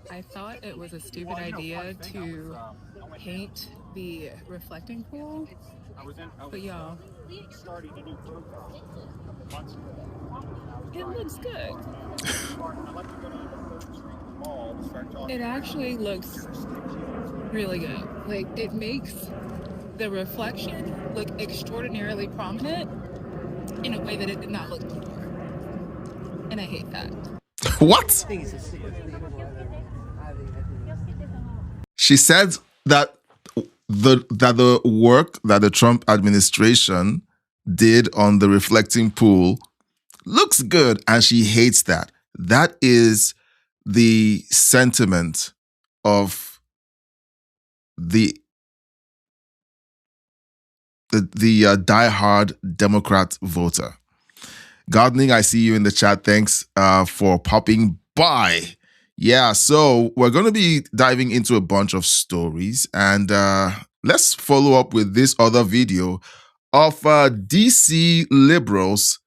I thought it was a stupid idea to paint the reflecting pool, but y'all, it looks good. It actually looks really good. Like, it makes the reflection look extraordinarily prominent in a way that it did not look before. And I hate that. What? She said that the work that the Trump administration did on the reflecting pool looks good, and she hates that. That is the sentiment of the diehard Democrat voter. Gardening, I see you in the chat. Thanks for popping by. Yeah, so we're going to be diving into a bunch of stories, and let's follow up with this other video of DC liberals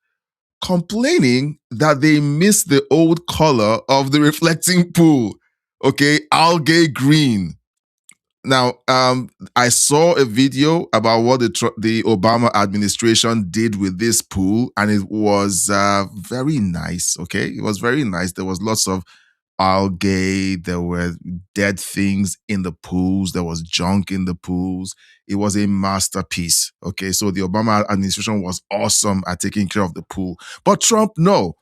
complaining that they miss the old color of the reflecting pool. Okay, algae green. Now, I saw a video about what the Obama administration did with this pool, and it was very nice. Okay, it was very nice. There was lots of algae. There were dead things in the pools. There was junk in the pools. It was a masterpiece. Okay, so the Obama administration was awesome at taking care of the pool. But Trump, no.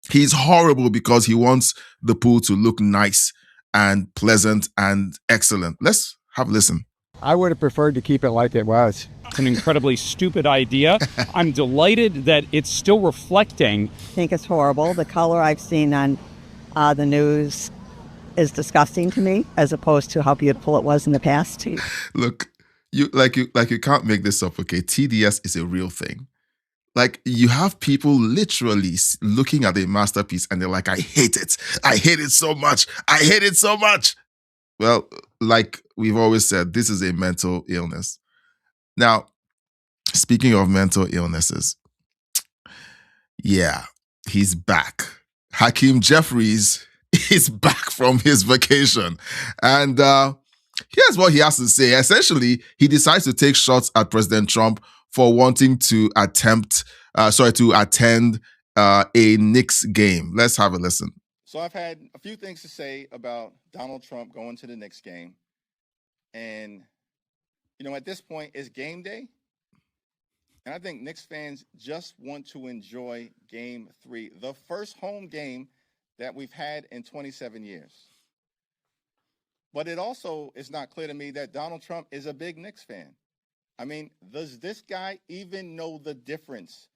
He's horrible because he wants the pool to look nice and pleasant and excellent. Let's have a listen. I would have preferred to keep it like it was. It's an incredibly stupid idea. I'm delighted that it's still reflecting. I think it's horrible. The color I've seen on the news is disgusting to me, as opposed to how beautiful it was in the past. Look, you can't make this up, okay? TDS is a real thing. Like, you have people literally looking at a masterpiece and they're like, I hate it. I hate it so much. I hate it so much. Well, like we've always said, this is a mental illness. Now, speaking of mental illnesses, yeah, he's back. Hakeem Jeffries is back from his vacation. And here's what he has to say. Essentially, he decides to take shots at President Trump for wanting to attend a Knicks game. Let's have a listen. So I've had a few things to say about Donald Trump going to the Knicks game. And, you know, at this point, it's game day. And I think Knicks fans just want to enjoy Game 3, the first home game that we've had in 27 years. But it also is not clear to me that Donald Trump is a big Knicks fan. I mean, does this guy even know the difference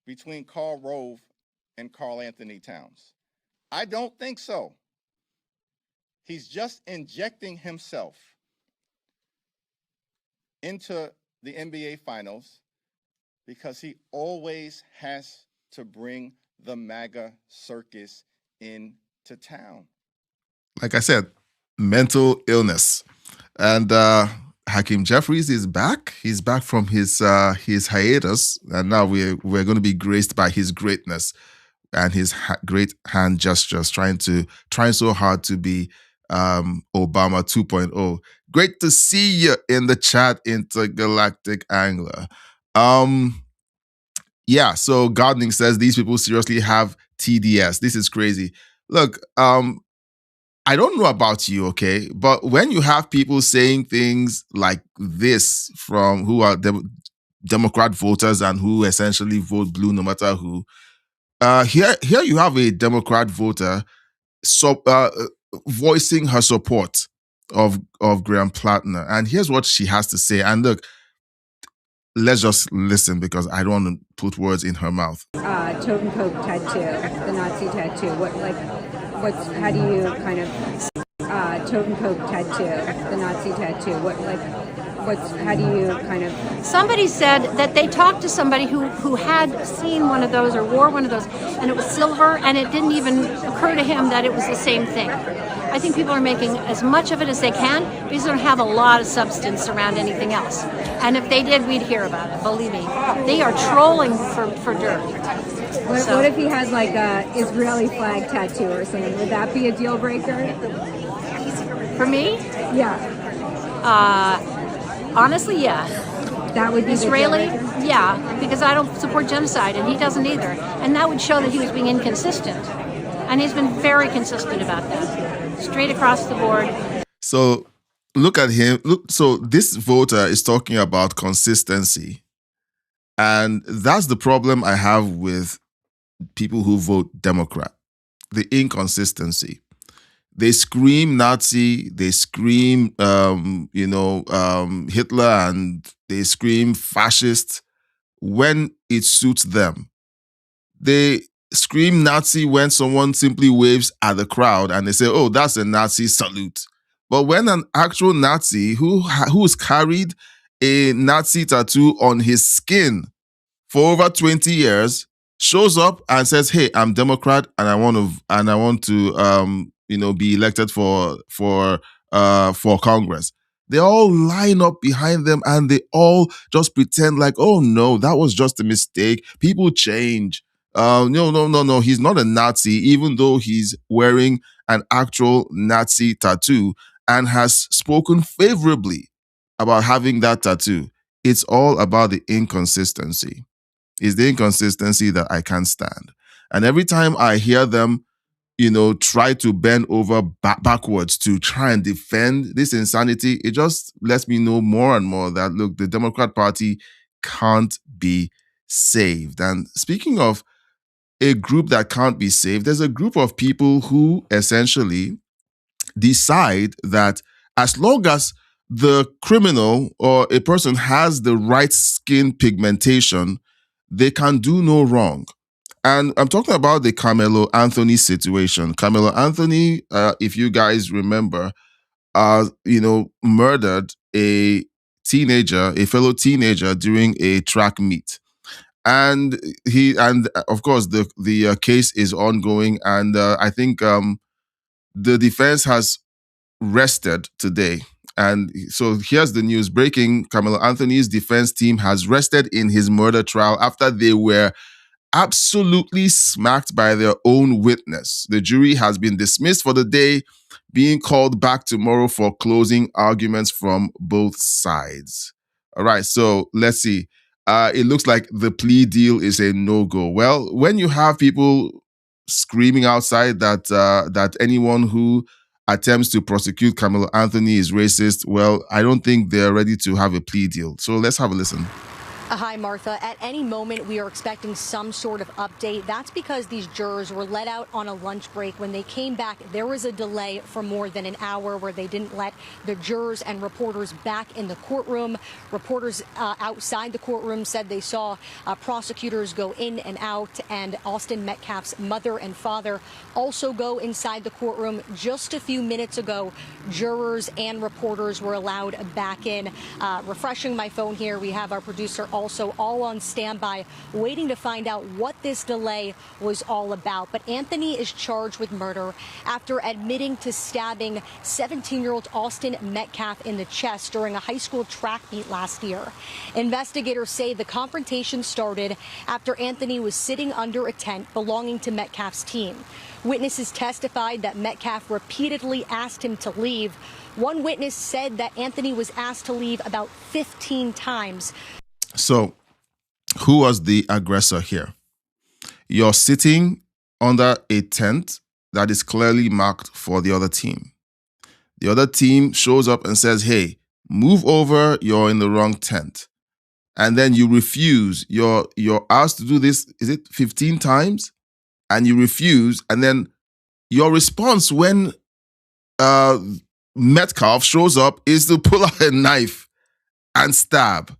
between Karl Rove and Karl Anthony Towns? I don't think so. He's just injecting himself into the NBA Finals because he always has to bring the MAGA circus into town. Like I said, mental illness. And Hakeem Jeffries is back. He's back from his hiatus, and now we're going to be graced by his greatness and his great hand gestures, trying so hard to be Obama 2.0. Great to see you in the chat, Intergalactic Angler. Yeah, so Gardening says these people seriously have TDS. This is crazy. Look, I don't know about you, okay? But when you have people saying things like this from who are Democrat voters and who essentially vote blue no matter who, here you have a Democrat voter voicing her support of Graham Plattner. And here's what she has to say. And look, let's just listen because I don't want to put words in her mouth. Toad and Coke tattoo, the Nazi tattoo. How do you kind of Toad and Coke tattoo, the Nazi tattoo? How do you kind of? Somebody said that they talked to somebody who had seen one of those or wore one of those, and it was silver, and it didn't even occur to him that it was the same thing. I think people are making as much of it as they can because they don't have a lot of substance around anything else. And if they did, we'd hear about it. Believe me, they are trolling for dirt. What if he had like a Israeli flag tattoo or something? Would that be a deal breaker? For me, Yeah, honestly, yeah. that would be Israeli, the deal breaker. yeah, because I don't support genocide, and he doesn't either. And that would show that he was being inconsistent. And he's been very consistent about that, straight across the board. So look at him. Look, so this voter is talking about consistency. And that's the problem I have with people who vote Democrat. The inconsistency. They scream Nazi, they scream, Hitler, and they scream fascist when it suits them. They scream Nazi when someone simply waves at the crowd and they say, oh, that's a Nazi salute. But when an actual Nazi who's carried a Nazi tattoo on his skin for over 20 years shows up and says, hey, I'm Democrat and I want to be elected for Congress. They all line up behind them and they all just pretend like, oh no, that was just a mistake. People change. No. He's not a Nazi, even though he's wearing an actual Nazi tattoo and has spoken favorably about having that tattoo. It's all about the inconsistency. It's the inconsistency that I can't stand. And every time I hear them, try to bend over backwards to try and defend this insanity, it just lets me know more and more that, look, the Democrat Party can't be saved. And speaking of a group that can't be saved, there's a group of people who essentially decide that as long as the criminal or a person has the right skin pigmentation, they can do no wrong. And I'm talking about the Carmelo Anthony situation. Carmelo Anthony, if you guys remember, murdered a fellow teenager during a track meet. And of course the case is ongoing, and I think the defense has rested today. And so here's the news breaking: Carmelo Anthony's defense team has rested in his murder trial after they were absolutely smacked by their own witness. The jury has been dismissed for the day, being called back tomorrow for closing arguments from both sides. All right, so let's see. It looks like the plea deal is a no-go. Well, when you have people screaming outside that anyone who attempts to prosecute Carmelo Anthony is racist, well, I don't think they're ready to have a plea deal. So let's have a listen. Hi, Martha. At any moment, we are expecting some sort of update. That's because these jurors were let out on a lunch break. When they came back, there was a delay for more than an hour where they didn't let the jurors and reporters back in the courtroom. Reporters outside the courtroom said they saw prosecutors go in and out, and Austin Metcalf's mother and father also go inside the courtroom. Just a few minutes ago, jurors and reporters were allowed back in. Refreshing my phone here, we have our producer also all on standby, waiting to find out what this delay was all about. But Anthony is charged with murder after admitting to stabbing 17-year-old Austin Metcalf in the chest during a high school track meet last year. Investigators say the confrontation started after Anthony was sitting under a tent belonging to Metcalf's team. Witnesses testified that Metcalf repeatedly asked him to leave. One witness said that Anthony was asked to leave about 15 times. So, who was the aggressor here? You're sitting under a tent that is clearly marked for the other team. The other team shows up and says, hey, move over, you're in the wrong tent. And then you refuse. You're asked to do this, is it 15 times? And you refuse. And then your response when Metcalf shows up is to pull out a knife and stab.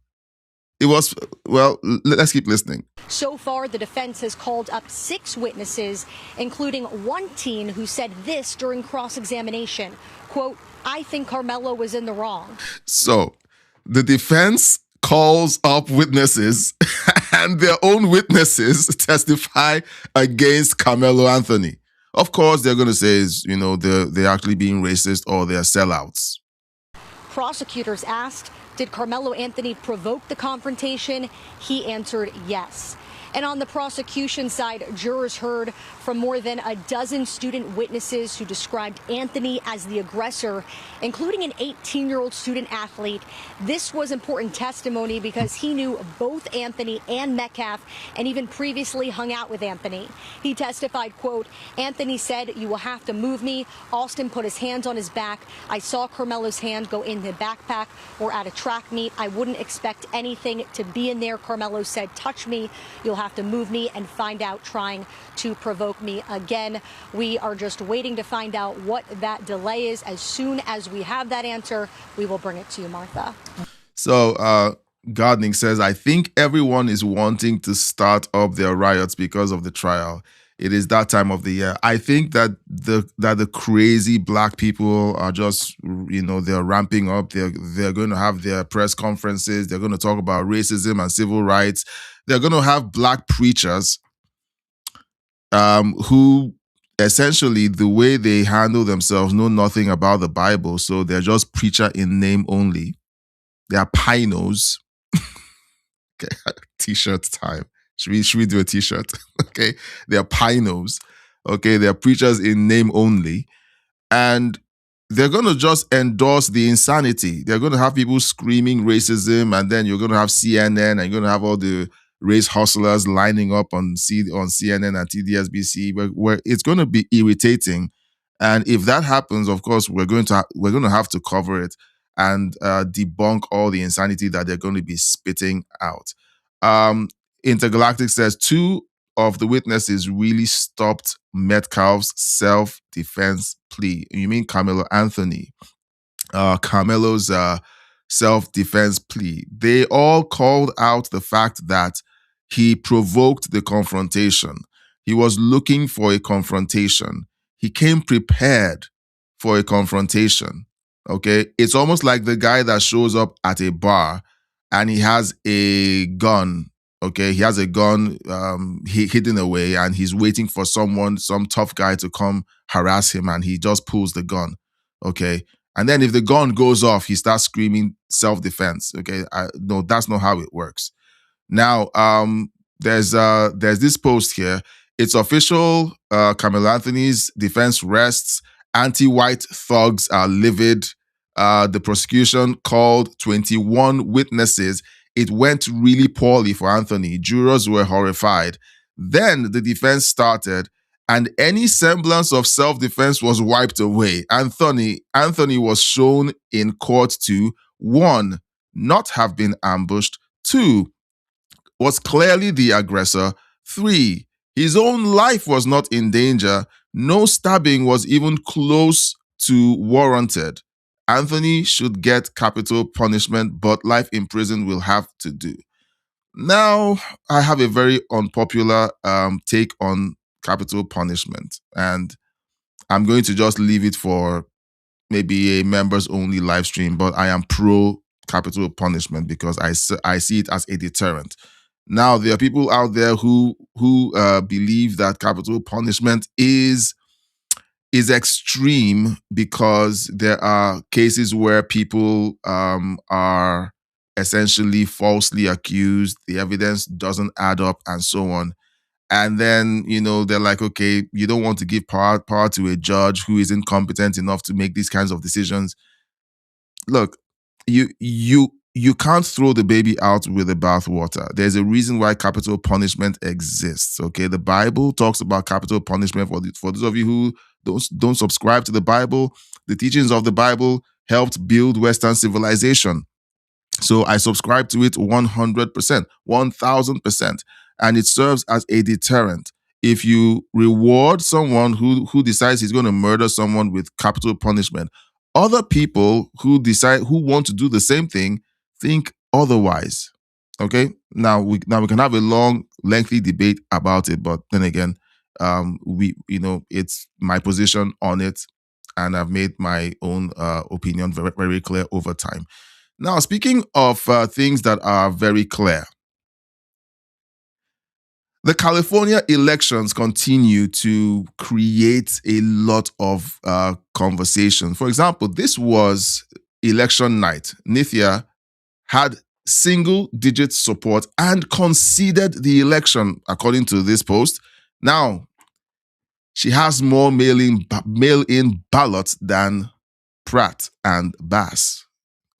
It was, well, let's keep listening. So far, the defense has called up 6 witnesses, including one teen who said this during cross-examination, quote, I think Carmelo was in the wrong. So the defense calls up witnesses and their own witnesses testify against Carmelo Anthony. of course, they're going to say is, they're actually being racist or they're sellouts. Prosecutors asked, did Carmelo Anthony provoke the confrontation? He answered yes. And on the prosecution side, jurors heard from more than a dozen student witnesses who described Anthony as the aggressor, including an 18-year-old student athlete. This was important testimony because he knew both Anthony and Metcalf and even previously hung out with Anthony. He testified, quote, Anthony said, you will have to move me. Austin put his hands on his back. I saw Carmelo's hand go in the backpack. We're at a track meet. I wouldn't expect anything to be in there. Carmelo said, touch me. You'll have to move me and find out, trying to provoke me again. We are just waiting to find out what that delay is. As soon as we have that answer, we will bring it to you, Martha. So Gardening says, I think everyone is wanting to start up their riots because of the trial. It is that time of the year. I think that the crazy black people are just, they're ramping up. They're going to have their press conferences. They're going to talk about racism and civil rights. They're going to have black preachers who essentially, the way they handle themselves, know nothing about the Bible. So they're just preacher in name only. They are pinos. Okay, t-shirt time. Should we do a t-shirt? Okay, they're pinos. Okay, they're preachers in name only. And they're going to just endorse the insanity. They're going to have people screaming racism, and then you're going to have CNN, and you're going to have all the race hustlers lining up on CNN and TDSBC, where it's going to be irritating. And if that happens, of course, we're going to have to cover it and debunk all the insanity that they're going to be spitting out. Intergalactic says 2 of the witnesses really stopped Metcalf's self-defense plea. You mean Carmelo Anthony? Carmelo's self-defense plea. They all called out the fact that he provoked the confrontation. He was looking for a confrontation. He came prepared for a confrontation. Okay? It's almost like the guy that shows up at a bar and he has a gun. Okay, he has a gun hidden away, and he's waiting for some tough guy to come harass him, and he just pulls the gun. Okay, and then if the gun goes off, he starts screaming self-defense. Okay, no, that's not how it works. Now, there's this post here. It's official. Carmelo Anthony's defense rests. Anti-white thugs are livid. The prosecution called 21 witnesses. It went really poorly for Anthony. Jurors were horrified. Then the defense started, and any semblance of self-defense was wiped away. Anthony was shown in court to 1, not have been ambushed, 2, was clearly the aggressor, 3, his own life was not in danger, no stabbing was even close to warranted. Anthony should get capital punishment, but life in prison will have to do. Now, I have a very unpopular take on capital punishment, and I'm going to just leave it for maybe a members-only live stream, but I am pro capital punishment because I see it as a deterrent. Now, there are people out there who believe that capital punishment is extreme because there are cases where people are essentially falsely accused, the evidence doesn't add up, and so on. And then, they're like, okay, you don't want to give power to a judge who is incompetent enough to make these kinds of decisions. Look, you can't throw the baby out with the bathwater. There's a reason why capital punishment exists. Okay, the Bible talks about capital punishment. For those of you who don't subscribe to the Bible, the teachings of the Bible helped build Western civilization. So I subscribe to it 100%, 1000%, and it serves as a deterrent. If you reward someone who decides he's going to murder someone with capital punishment, other people who want to do the same thing think otherwise. Okay? Now we can have a long, lengthy debate about it, but then again, it's my position on it, and I've made my own opinion very, very clear over time. Now, speaking of things that are very clear, The California elections continue to create a lot of conversation. For example, this was election night. Nithya had single-digit support and conceded the election, according to this post. Now, she has more mail-in ballots than Pratt and Bass.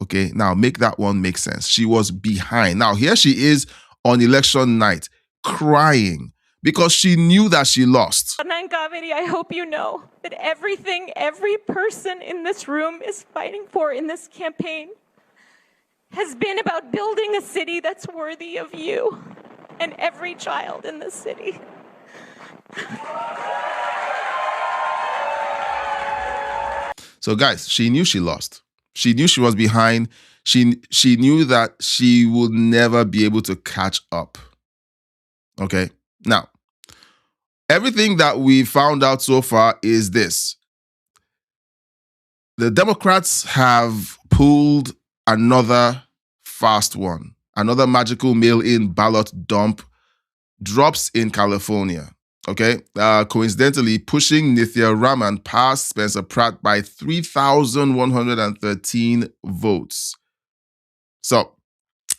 Okay, now make that one make sense. She was behind. Now, here she is on election night, crying because she knew that she lost. Kaveri, I hope you know that everything every person in this room is fighting for in this campaign has been about building a city that's worthy of you and every child in this city. So guys, she knew she lost. She knew she was behind. She knew that she would never be able to catch up. Okay? Now, everything that we found out so far is this. The Democrats have pulled another fast one. Another magical mail-in ballot dump drops in California. Okay? Coincidentally, pushing Nithya Raman past Spencer Pratt by 3,113 votes. So,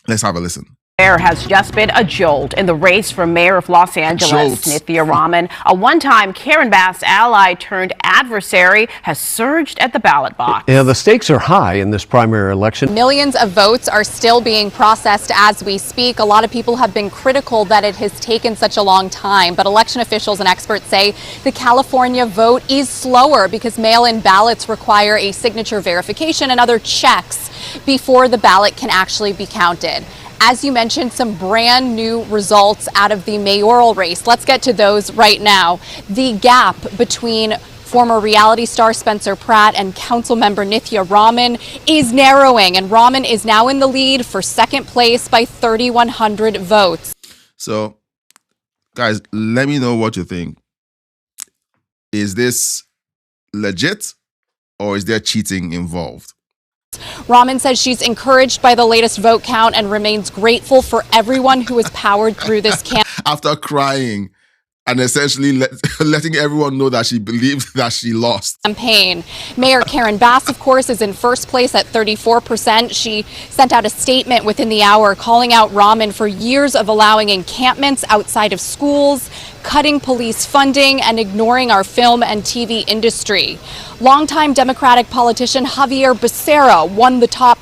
let's have a listen. There has just been a jolt in the race for mayor of Los Angeles. Nithya Raman, a one-time Karen Bass ally turned adversary, has surged at the ballot box. Yeah, the stakes are high in this primary election. Millions of votes are still being processed as we speak. A lot of people have been critical that it has taken such a long time, but election officials and experts say the California vote is slower because mail-in ballots require a signature verification and other checks before the ballot can actually be counted. As you mentioned, some brand new results out of the mayoral race. Let's get to those right now. The gap between former reality star Spencer Pratt and council member Nithya Raman is narrowing, and Raman is now in the lead for second place by 3,100 votes. So, guys, let me know what you think. Is this legit or is there cheating involved? Raman says she's encouraged by the latest vote count and remains grateful for everyone who has powered through this campaign. After crying and essentially letting everyone know that she believes that she lost. Mayor Karen Bass, of course, is in first place at 34%. She sent out a statement within the hour calling out Raman for years of allowing encampments outside of schools, cutting police funding, and ignoring our film and TV industry. Longtime Democratic politician Javier Becerra won the top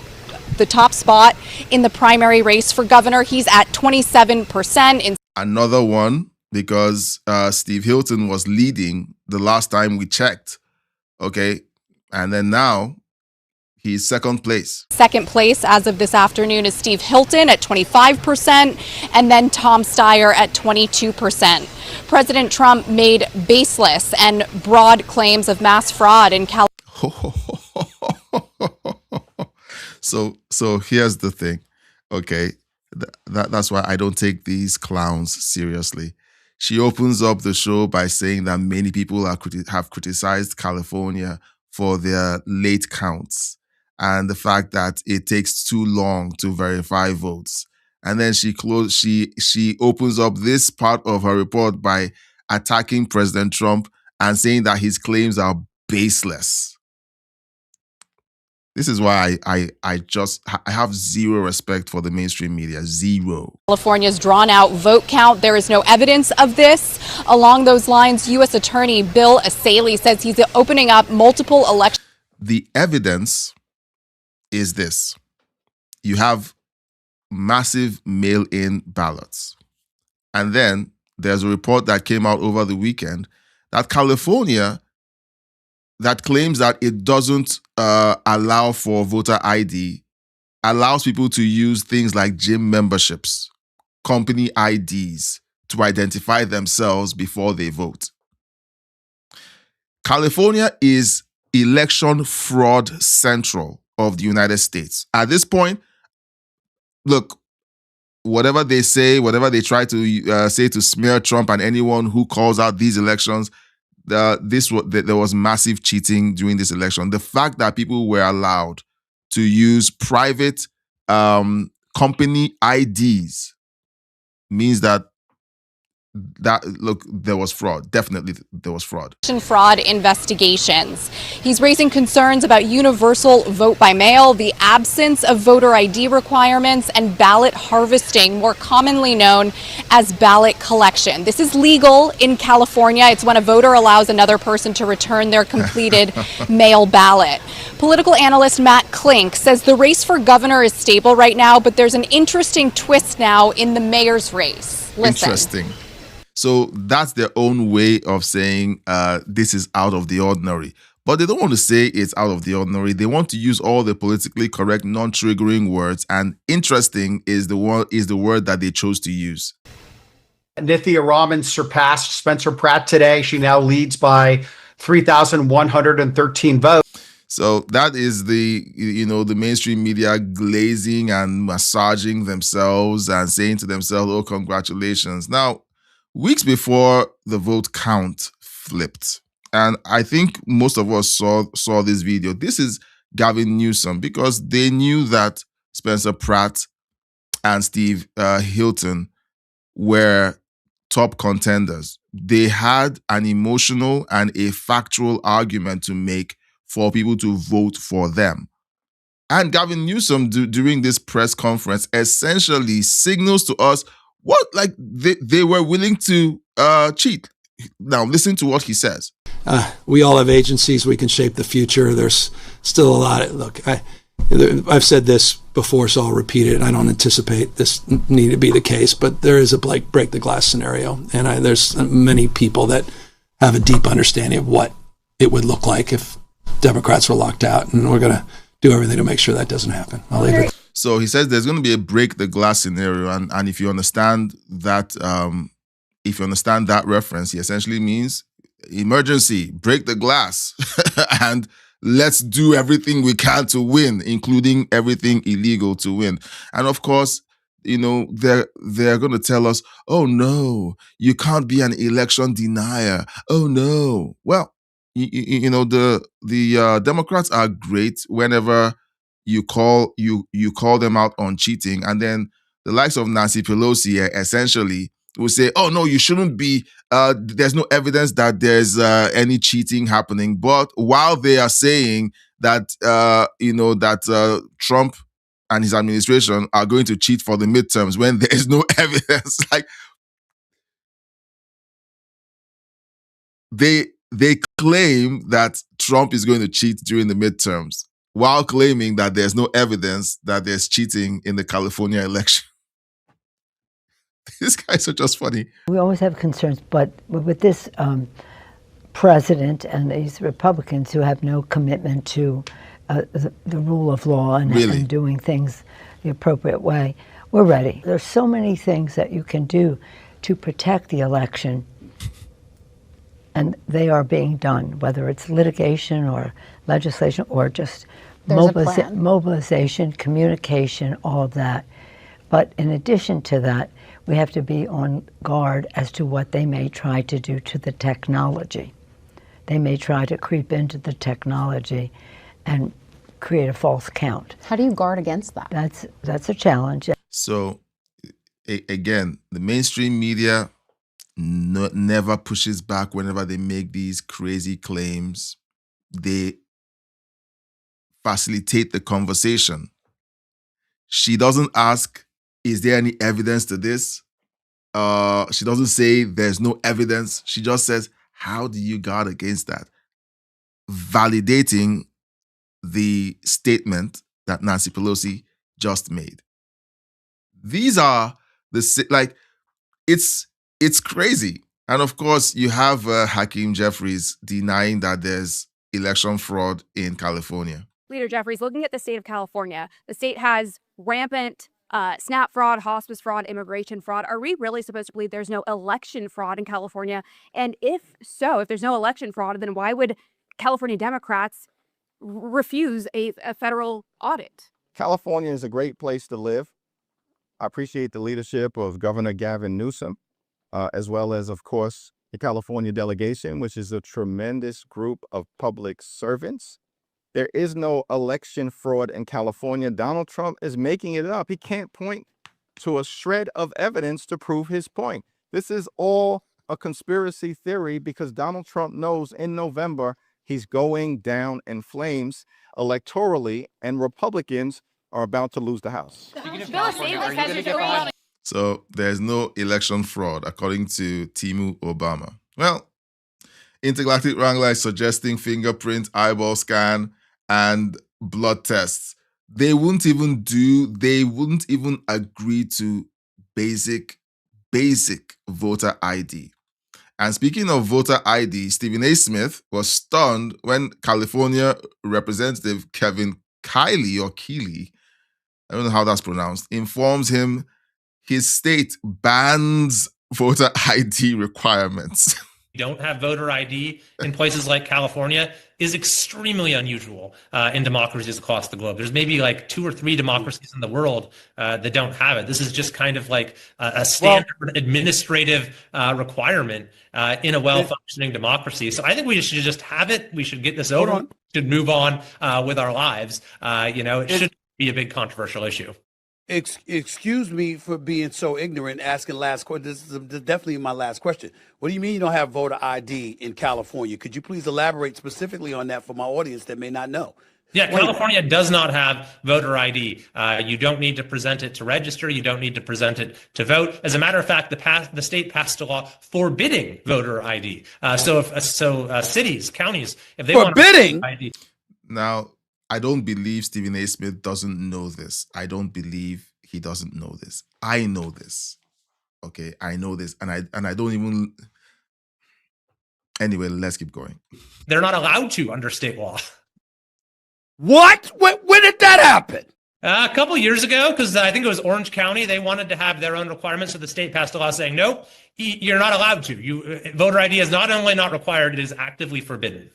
spot in the primary race for governor. He's at 27%. Another one, because Steve Hilton was leading the last time we checked. Okay. And then now he's second place. Second place as of this afternoon is Steve Hilton at 25%, and then Tom Steyer at 22%. President Trump made baseless and broad claims of mass fraud in California. So here's the thing. Okay. That's why I don't take these clowns seriously. She opens up the show by saying that many people have criticized California for their late counts and the fact that it takes too long to verify votes. And then she opens up this part of her report by attacking President Trump and saying that his claims are baseless. This is why I have zero respect for the mainstream media. Zero. California's drawn out vote count. There is no evidence of this. Along those lines, U.S. Attorney Bill Asaley says he's opening up multiple elections. The evidence is this. You have massive mail-in ballots. And then there's a report that came out over the weekend that California that claims that it doesn't allow for voter ID, allows people to use things like gym memberships, company IDs to identify themselves before they vote. California is election fraud central of the United States. At this point, look, whatever they say, whatever they try to say to smear Trump and anyone who calls out these elections, there was massive cheating during this election. The fact that people were allowed to use private company IDs means that there was fraud. Definitely there was fraud. Fraud investigations. He's raising concerns about universal vote by mail, the absence of voter ID requirements, and ballot harvesting, more commonly known as ballot collection. This is legal in California. It's when a voter allows another person to return their completed mail ballot. Political analyst Matt Klink says the race for governor is stable right now, but there's an interesting twist now in the mayor's race. Listen. Interesting. So that's their own way of saying this is out of the ordinary. But they don't want to say it's out of the ordinary. They want to use all the politically correct, non-triggering words. And interesting is the word that they chose to use. Nithya Raman surpassed Spencer Pratt today. She now leads by 3,113 votes. So that is the mainstream media glazing and massaging themselves and saying to themselves, oh, congratulations. Now, weeks before the vote count flipped, and I think most of us saw this video. This is Gavin Newsom, because they knew that Spencer Pratt and Steve Hilton were top contenders. They had an emotional and a factual argument to make for people to vote for them. And Gavin Newsom, during this press conference, essentially signals to us what, like, they were willing to cheat. Now, listen to what he says. We all have agencies. We can shape the future. There's still a lot of, look, I've said this before, so I'll repeat it. I don't anticipate this need to be the case, but there is a break the glass scenario. And there's many people that have a deep understanding of what it would look like if Democrats were locked out. And we're going to do everything to make sure that doesn't happen. I'll leave it. So he says there's going to be a break the glass scenario, and if you understand that, reference, he essentially means emergency, break the glass, and let's do everything we can to win, including everything illegal to win. And of course, they're going to tell us, oh no, you can't be an election denier. Oh no. Well, the Democrats are great whenever you call them out on cheating, and then the likes of Nancy Pelosi essentially will say, "Oh no, you shouldn't be. There's no evidence that there's any cheating happening." But while they are saying that Trump and his administration are going to cheat for the midterms when there is no evidence, like they claim that Trump is going to cheat during the midterms, while claiming that there's no evidence that there's cheating in the California election. These guys are just funny. We always have concerns, but with this president and these Republicans who have no commitment to the rule of law and doing things the appropriate way, we're ready. There's so many things that you can do to protect the election, and they are being done, whether it's litigation or legislation or just mobilization, communication, all of that. But in addition to that, we have to be on guard as to what they may try to do to the technology. They may try to creep into the technology and create a false count. How do you guard against that? That's a challenge. So, again, the mainstream media never pushes back whenever they make these crazy claims. They facilitate the conversation. She doesn't ask, is there any evidence to this? She doesn't say there's no evidence. She just says, how do you guard against that? Validating the statement that Nancy Pelosi just made. These are it's crazy. And of course, you have Hakeem Jeffries denying that there's election fraud in California. Leader Jeffries, looking at the state of California, the state has rampant SNAP fraud, hospice fraud, immigration fraud. Are we really supposed to believe there's no election fraud in California? And if so, if there's no election fraud, then why would California Democrats refuse a federal audit? California is a great place to live. I appreciate the leadership of Governor Gavin Newsom, as well as, of course, the California delegation, which is a tremendous group of public servants. There is no election fraud in California. Donald Trump is making it up. He can't point to a shred of evidence to prove his point. This is all a conspiracy theory because Donald Trump knows in November he's going down in flames electorally, and Republicans are about to lose the House. So there's no election fraud, according to Timu Obama. Well, Intergalactic Wrangler is suggesting fingerprint, eyeball scan, and blood tests. They wouldn't even agree to basic voter ID. And speaking of voter ID, Stephen A. Smith was stunned when California Representative Kevin Keeley, I don't know how that's pronounced, informs him his state bans voter ID requirements. Don't have voter ID in places like California is extremely unusual in democracies across the globe. There's maybe like 2 or 3 democracies in the world that don't have it. This is just kind of like a standard administrative requirement in a well-functioning democracy. So I think we should just have it. We should get this over. We should move on with our lives. It shouldn't be a big controversial issue. Excuse me for being so ignorant, asking last question. This is definitely my last question. What do you mean you don't have voter ID in California? Could you please elaborate specifically on that for my audience that may not know? Yeah, California does not have voter ID. You don't need to present it to register. You don't need to present it to vote. As a matter of fact, the state passed a law forbidding voter ID. Cities, counties, if they forbidding want ID. Now, I don't believe Stephen A. Smith doesn't know this. I don't believe he doesn't know this. I know this. Okay, I know this, and I don't even. Anyway, let's keep going. They're not allowed to under state law. What? When did that happen? A couple years ago, because I think it was Orange County. They wanted to have their own requirements, so the state passed a law saying, nope, you're not allowed to. Voter ID is not only not required, it is actively forbidden.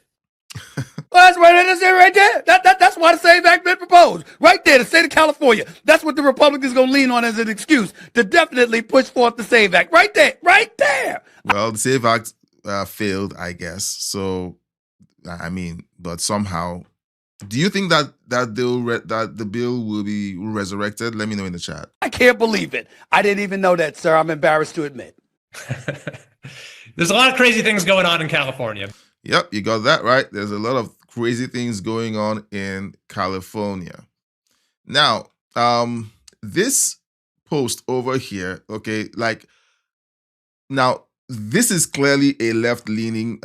Well, that's right. That's it right there. That's why the SAVE Act been proposed. Right there, the state of California. That's what the Republicans going to lean on as an excuse to definitely push forth the SAVE Act. Right there. Right there. Well, the SAVE Act failed, I guess. So, I mean, but somehow, do you think that the bill will be resurrected? Let me know in the chat. I can't believe it. I didn't even know that, sir. I'm embarrassed to admit. There's a lot of crazy things going on in California. Yep, you got that right. There's a lot of crazy things going on in California. Now, this post over here, okay, now this is clearly a left-leaning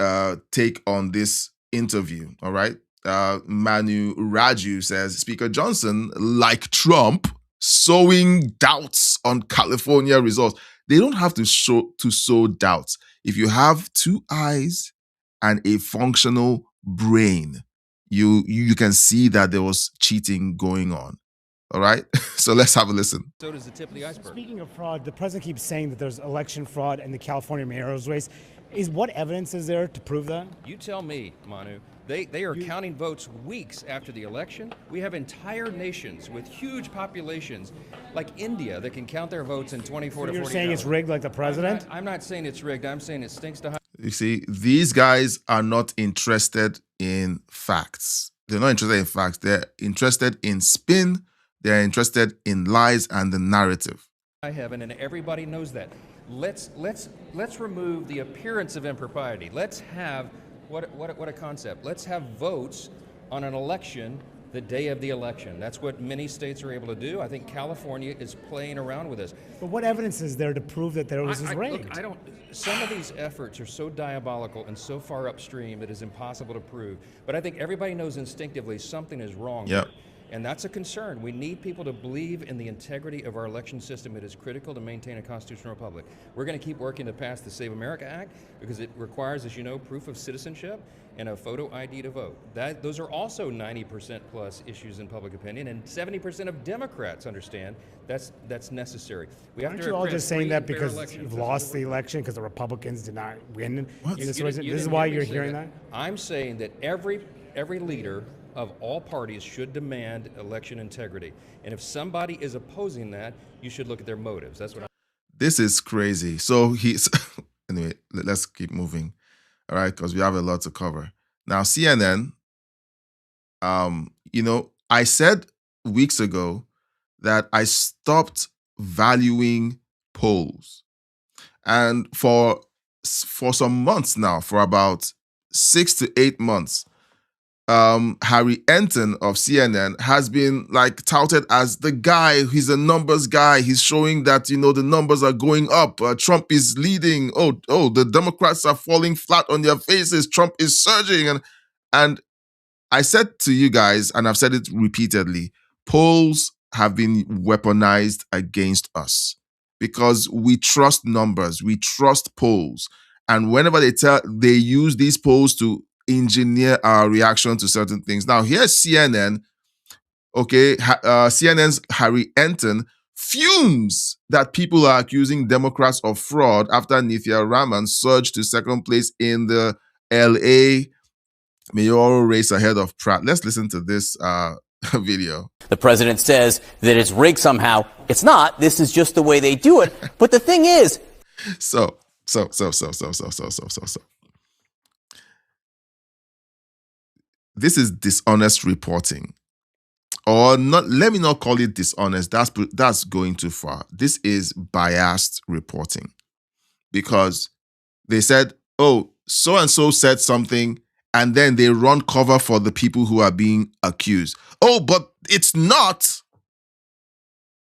take on this interview, all right? Manu Raju says, Speaker Johnson, like Trump, sowing doubts on California results. They don't have to sow doubts. If you have 2 eyes and a functional brain, you can see that there was cheating going on. All right? So let's have a listen. So does the tip of the iceberg. Speaking of fraud, the president keeps saying that there's election fraud in the California mayoral's race. What evidence is there to prove that? You tell me, Manu. They are counting votes weeks after the election. We have entire nations with huge populations like India that can count their votes in 24 to 48 hours. You're saying it's rigged like the president? I'm not saying it's rigged. I'm saying it stinks to high. You see, these guys are not interested in facts. They're not interested in facts. They're interested in spin. They're interested in lies and the narrative. Heaven, and everybody knows that. Let's remove the appearance of impropriety. Let's have what a concept. Let's have votes on an election the day of the election. That's what many states are able to do. I think California is playing around with this. But what evidence is there to prove that there was rigged? Look, some of these efforts are so diabolical and so far upstream it is impossible to prove. But I think everybody knows instinctively something is wrong. Yep. Here. And that's a concern. We need people to believe in the integrity of our election system. It is critical to maintain a constitutional republic. We're going to keep working to pass the Save America Act because it requires, as you know, proof of citizenship and a photo ID to vote. Those are also 90% plus issues in public opinion, and 70% of Democrats understand that's necessary. Aren't you all just saying that because you've lost the election because the Republicans did not win? This is why you're hearing that? I'm saying that every leader of all parties should demand election integrity. And if somebody is opposing that, you should look at their motives. That's what I'm... This is crazy. So he's... Anyway, let's keep moving. All right, because we have a lot to cover. Now, CNN, I said weeks ago that I stopped valuing polls. And for some months now, for about 6 to 8 months, Harry Enton of CNN has been like touted as the guy. He's a numbers guy. He's showing that, the numbers are going up. Trump is leading. Oh, the Democrats are falling flat on their faces. Trump is surging. And I said to you guys, and I've said it repeatedly, polls have been weaponized against us because we trust numbers. We trust polls. And whenever they use these polls to engineer our reaction to certain things. Now, here's CNN. Okay, CNN's Harry Enton fumes that people are accusing Democrats of fraud after Nithya Raman surged to second place in the LA mayoral race ahead of Pratt. Let's listen to this video. The president says that it's rigged somehow. It's not. This is just the way they do it. But the thing is... So. This is dishonest reporting. Or not, let me not call it dishonest. That's going too far. This is biased reporting. Because they said, oh, so-and-so said something, and then they run cover for the people who are being accused. Oh, but it's not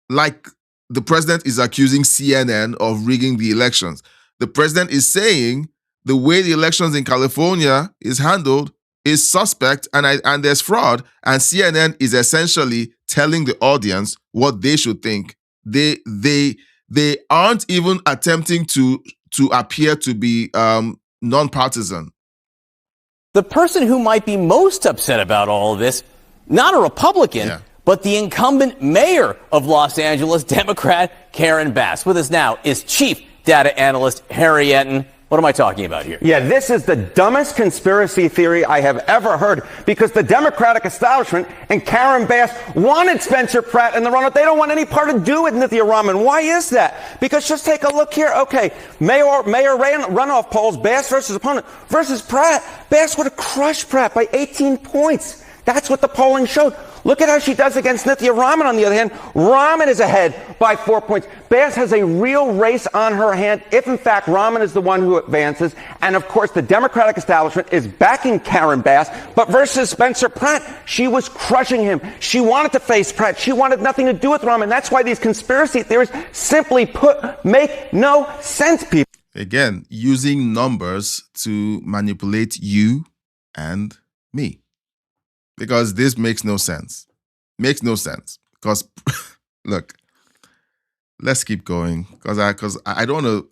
like the president is accusing CNN of rigging the elections. The president is saying the way the elections in California is handled is suspect and there's fraud, and CNN is essentially telling the audience what they should think. They aren't even attempting to appear to be nonpartisan. The person who might be most upset about all of this, not a Republican, but the incumbent mayor of Los Angeles, Democrat Karen Bass. With us now is Chief Data Analyst Harry Enton. What am I talking about here? Yeah, this is the dumbest conspiracy theory I have ever heard, because the Democratic establishment and Karen Bass wanted Spencer Pratt in the runoff. They don't want any part to do with Nithya Raman. Why is that? Because just take a look here. Okay, mayor runoff polls, Bass versus opponent versus Pratt. Bass would have crushed Pratt by 18 points. That's what the polling showed. Look at how she does against Nithya Raman, on the other hand. Raman is ahead by 4 points. Bass has a real race on her hand if, in fact, Raman is the one who advances. And, of course, the Democratic establishment is backing Karen Bass. But versus Spencer Pratt, she was crushing him. She wanted to face Pratt. She wanted nothing to do with Raman. That's why these conspiracy theories, simply put, make no sense, people. Again, using numbers to manipulate you and me. Because this makes no sense. Makes no sense. Because, look, let's keep going. Because I don't know.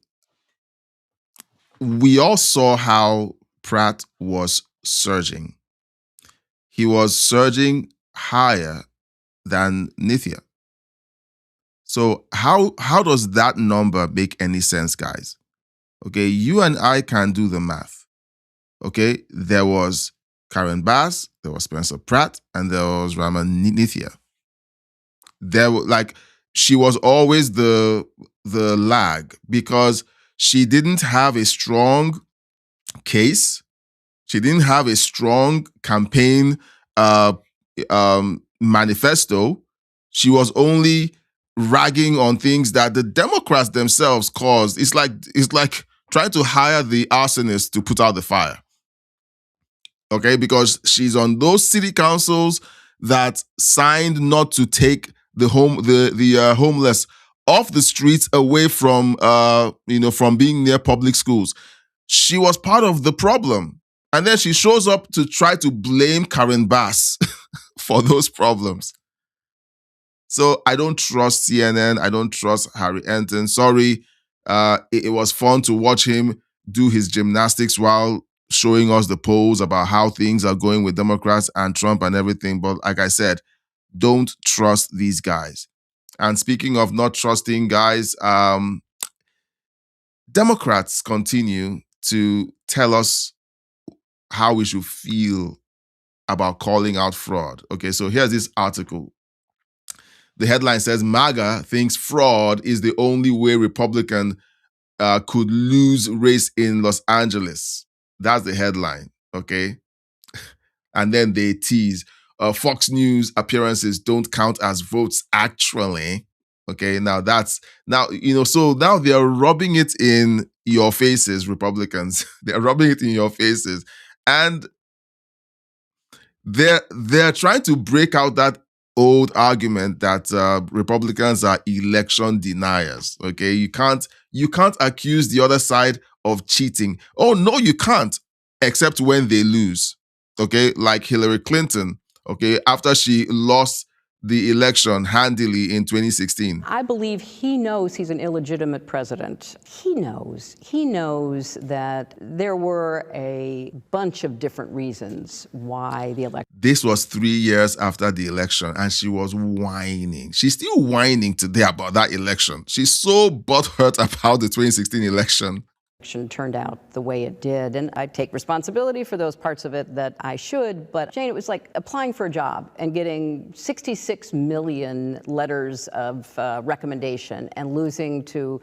We all saw how Pratt was surging. He was surging higher than Nithya. So how does that number make any sense, guys? Okay, you and I can do the math. Okay, there was Karen Bass, there was Spencer Pratt, and there was Raman Nithya. She was always the lag because she didn't have a strong case. She didn't have a strong campaign manifesto. She was only ragging on things that the Democrats themselves caused. It's like trying to hire the arsonist to put out the fire. Okay, because she's on those city councils that signed not to take the homeless off the streets, away from from being near public schools. She was part of the problem, and then she shows up to try to blame Karen Bass for those problems. So I don't trust CNN. I don't trust Harry Enton. Sorry, it was fun to watch him do his gymnastics while showing us the polls about how things are going with Democrats and Trump and everything. But like I said, don't trust these guys. And speaking of not trusting guys, Democrats continue to tell us how we should feel about calling out fraud. Okay, so here's this article. The headline says, MAGA thinks fraud is the only way Republican could lose race in Los Angeles. That's the headline, okay? And then they tease, Fox News appearances don't count as votes actually, Okay, now so now they're rubbing it in your faces, Republicans. They're rubbing it in your faces. And they're trying to break out that old argument that Republicans are election deniers. Okay, you can't accuse the other side of cheating. Oh no, you can't, except when they lose. Okay, like Hillary Clinton. Okay, after she lost the election handily in 2016. I believe he knows he's an illegitimate president. He knows that there were a bunch of different reasons why the election. This was 3 years after the election, and she was whining. She's still whining today about that election. She's so butthurt about the 2016 election. Turned out the way it did, and I take responsibility for those parts of it that I should, but Jane, it was like applying for a job and getting 66 million letters of recommendation and losing to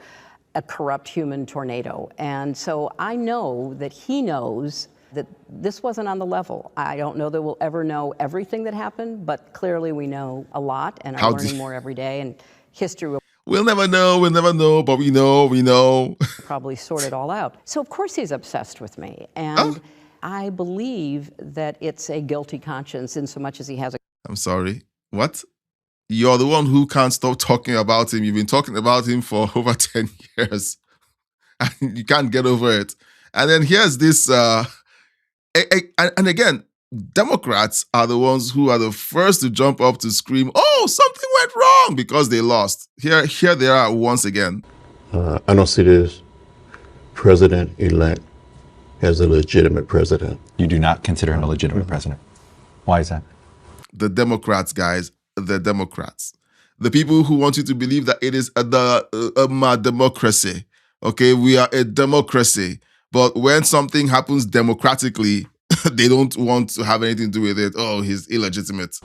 a corrupt human tornado. And so I know that he knows that this wasn't on the level. I don't know that we'll ever know everything that happened, but clearly we know a lot and are learning more every day, and history will We'll never know, but we know. Probably sort it all out. So of course he's obsessed with me. And I believe that it's a guilty conscience in so much as he has a... I'm sorry. What? You're the one who can't stop talking about him. You've been talking about him for over 10 years. And you can't get over it. And then here's this... and again, Democrats are the ones who are the first to jump up to scream, oh, something went wrong, because they lost. Here they are once again. I don't see this president-elect as a legitimate president. You do not consider him a legitimate president. Why is that? The Democrats, guys, the Democrats. The people who want you to believe that it is a democracy. Okay, we are a democracy. But when something happens democratically, they don't want to have anything to do with it. Oh, he's illegitimate.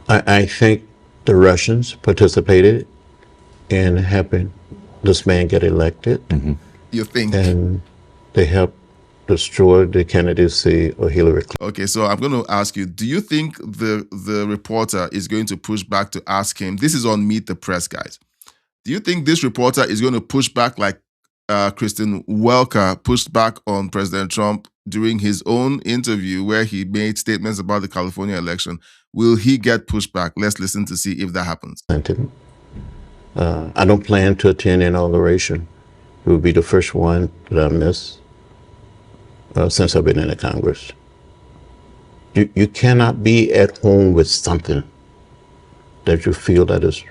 I think the Russians participated in helping this man get elected. Mm-hmm. You think? And they helped destroy the candidacy of Hillary Clinton. Okay, so I'm going to ask you, do you think the reporter is going to push back to ask him? This is on Meet the Press, guys. Do you think this reporter is going to push back like Kristen Welker pushed back on President Trump during his own interview where he made statements about the California election? Will he get pushback? Let's listen to see if that happens. I don't plan to attend inauguration. It will be the first one that I miss since I've been in the Congress. You cannot be at home with something that you feel that is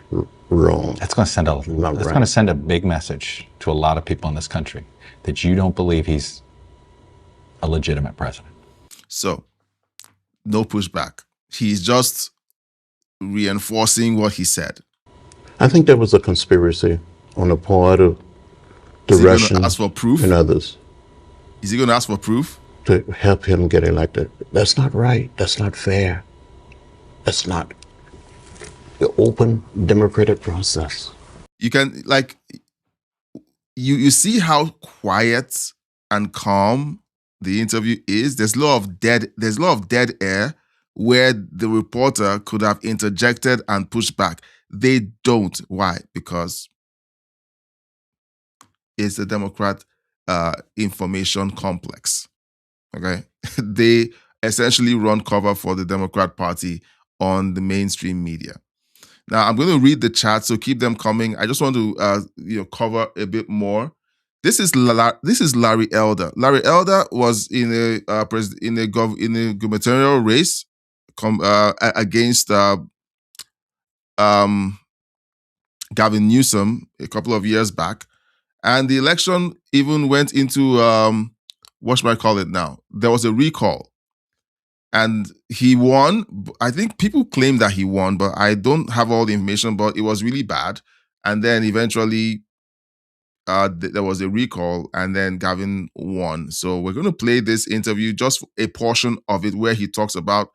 wrong. That's going to send a big message to a lot of people in this country that you don't believe he's a legitimate president. So, no pushback. He's just reinforcing what he said. I think there was a conspiracy on the part of the Russians ask for proof? And others. Is he going to ask for proof? To help him get elected. That's not right. That's not fair. That's not the open democratic process. You can, like, you see how quiet and calm the interview is. There's a lot of dead air where the reporter could have interjected and pushed back. They don't. Why? Because it's a Democrat information complex. Okay? They essentially run cover for the Democrat Party on the mainstream media. Now, I'm going to read the chat, so keep them coming. I just want to cover a bit more. This is Larry Elder. Larry Elder was in a gubernatorial race against Gavin Newsom a couple of years back, and the election even went into what should I call it now? There was a recall. And he won. I think people claim that he won, but I don't have all the information, but it was really bad. And then eventually there was a recall, and then Gavin won. So we're going to play this interview, just a portion of it where he talks about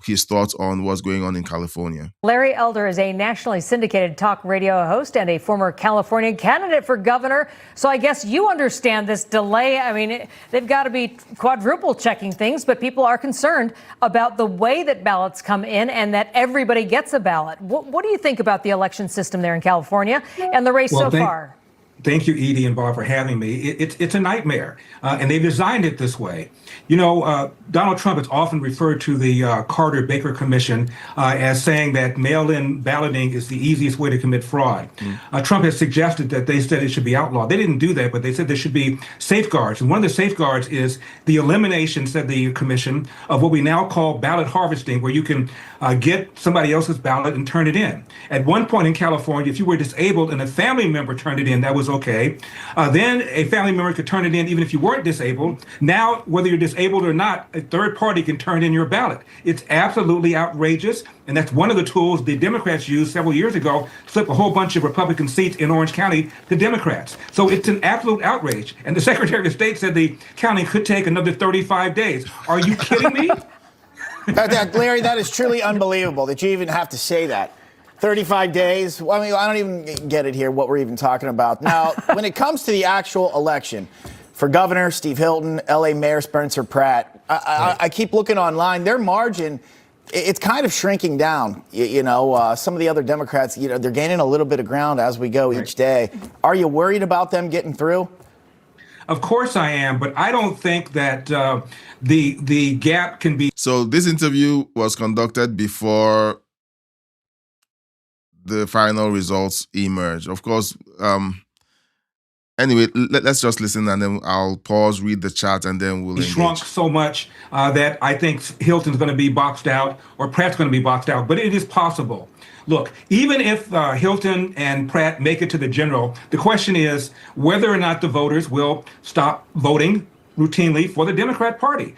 his thoughts on what's going on in California. Larry Elder is a nationally syndicated talk radio host and a former California candidate for governor. So I guess you understand this delay. I mean, they've got to be quadruple checking things, but people are concerned about the way that ballots come in and that everybody gets a ballot. What do you think about the election system there in California and the race so far? Thank you, Edie and Bob, for having me. It's a nightmare, and they designed it this way. You know, Donald Trump has often referred to the Carter-Baker Commission as saying that mail-in balloting is the easiest way to commit fraud. Trump has suggested that they said it should be outlawed. They didn't do that, but they said there should be safeguards. And one of the safeguards is the elimination, said the commission, of what we now call ballot harvesting, where you can get somebody else's ballot and turn it in. At one point in California, if you were disabled and a family member turned it in, that was okay. Then a family member could turn it in even if you weren't disabled. Now, whether you're disabled or not, a third party can turn in your ballot. It's absolutely outrageous. And that's one of the tools the Democrats used several years ago to flip a whole bunch of Republican seats in Orange County to Democrats. So it's an absolute outrage. And the Secretary of State said the counting could take another 35 days. Are you kidding me? Larry, that is truly unbelievable that you even have to say that. 35 days. Well, I mean, I don't even get it here, what we're even talking about. Now, when it comes to the actual election, for Governor Steve Hilton, L.A. Mayor Spencer Pratt, I keep looking online. Their margin, it's kind of shrinking down. Some of the other Democrats, they're gaining a little bit of ground as we go each day. Are you worried about them getting through? Of course I am, but I don't think that the gap can be. So this interview was conducted before the final results emerge. Of course, anyway, let's just listen and then I'll pause, read the chat, and then we'll engage. Shrunk so much that I think Hilton's going to be boxed out or Pratt's going to be boxed out, but it is possible. Look, even if Hilton and Pratt make it to the general, the question is whether or not the voters will stop voting routinely for the Democrat Party.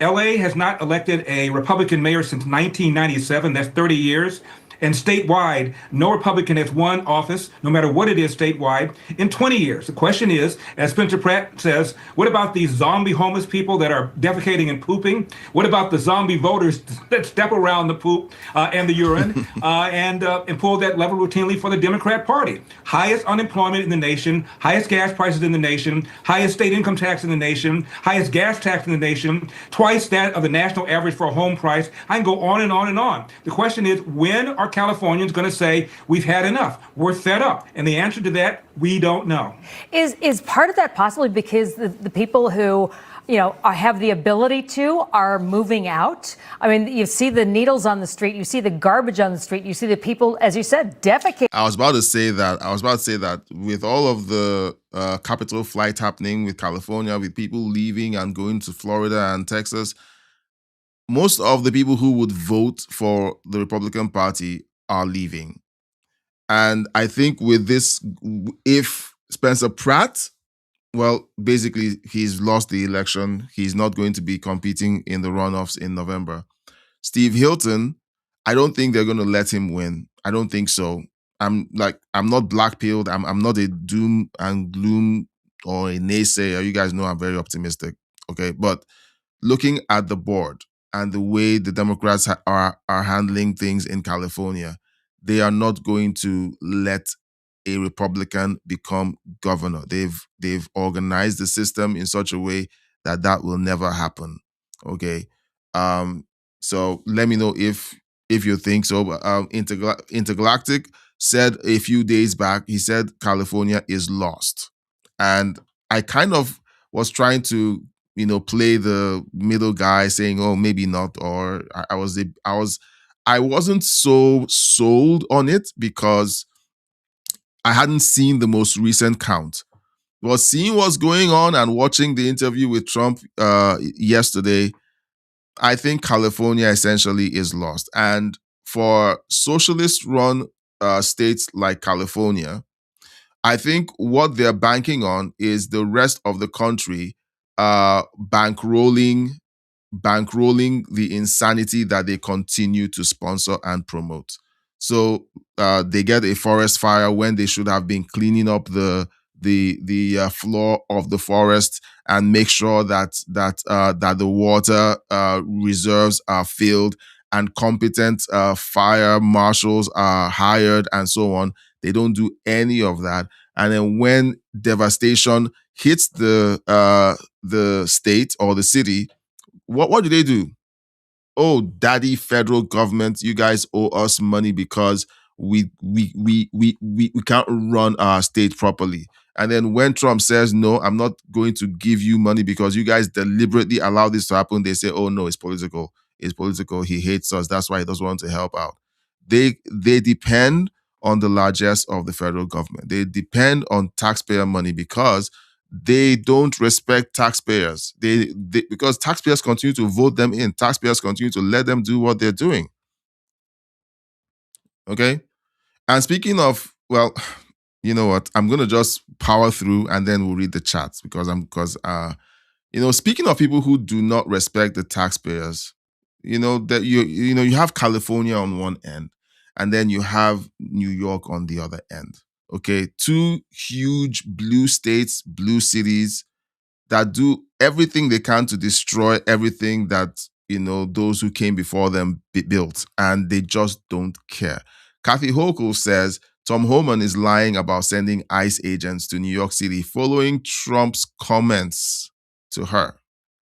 L.A. has not elected a Republican mayor since 1997. That's 30 years. And statewide, no Republican has won office, no matter what it is statewide, in 20 years. The question is, as Spencer Pratt says, what about these zombie homeless people that are defecating and pooping? What about the zombie voters that step around the poop and the urine and pull that lever routinely for the Democrat Party? Highest unemployment in the nation, highest gas prices in the nation, highest state income tax in the nation, highest gas tax in the nation, twice that of the national average for a home price. I can go on and on and on. The question is, when are Californians going to say we've had enough? We're fed up. And the answer to that, we don't know. Is part of that possibly because the people who, have the ability to are moving out? I mean, you see the needles on the street, you see the garbage on the street, you see the people, as you said, defecate. I was about to say that with all of the capital flight happening with California, with people leaving and going to Florida and Texas, most of the people who would vote for the Republican Party are leaving. And I think with this, if Spencer Pratt, well, basically he's lost the election. He's not going to be competing in the runoffs in November. Steve Hilton, I don't think they're going to let him win. I don't think so. I'm not black-pilled. I'm not a doom and gloom or a naysayer. You guys know I'm very optimistic. Okay. But looking at the board, and the way the Democrats are handling things in California, they are not going to let a Republican become governor. They've organized the system in such a way that will never happen. Okay, so let me know if you think so. Intergalactic said a few days back, he said California is lost, and I kind of was trying to play the middle guy saying, oh, maybe not. Or I wasn't so sold on it because I hadn't seen the most recent count. But seeing what's going on and watching the interview with Trump yesterday, I think California essentially is lost. And for socialist-run states like California, I think what they're banking on is the rest of the country bankrolling the insanity that they continue to sponsor and promote. So they get a forest fire when they should have been cleaning up the floor of the forest and make sure that the water reserves are filled and competent fire marshals are hired and so on. They don't do any of that. And then when devastation hits the state or the city, what do they do? Oh, daddy federal government, you guys owe us money because we can't run our state properly. And then when Trump says, no, I'm not going to give you money because you guys deliberately allow this to happen, they say, oh no, it's political. It's political. He hates us. That's why he doesn't want to help out. They depend on the largesse of the federal government. They depend on taxpayer money because they don't respect taxpayers. Because taxpayers continue to vote them in. Taxpayers continue to let them do what they're doing. Okay? And speaking of, well, you know what? I'm going to just power through and then we'll read the chats because speaking of people who do not respect the taxpayers, that you have California on one end and then you have New York on the other end. Okay, 2 huge blue states, blue cities that do everything they can to destroy everything that, those who came before them built, and they just don't care. Kathy Hochul says Tom Homan is lying about sending ICE agents to New York City following Trump's comments to her.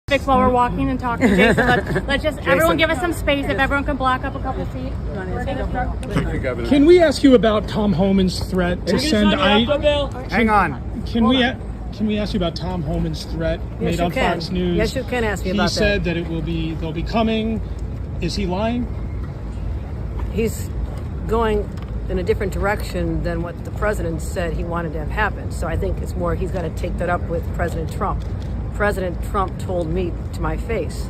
Fix while we're walking and talking, Jason. Let's just, everyone give us some space. If everyone can block up a couple feet. Can we ask you about Tom Homan's threat to send ICE? Hang on. Can we ask you about Tom Homan's threat made on Fox News? Yes, you can ask me about that. He said that they'll be coming. Is he lying? He's going in a different direction than what the president said he wanted to have happen. So I think it's more he's going to take that up with President Trump. President Trump told me to my face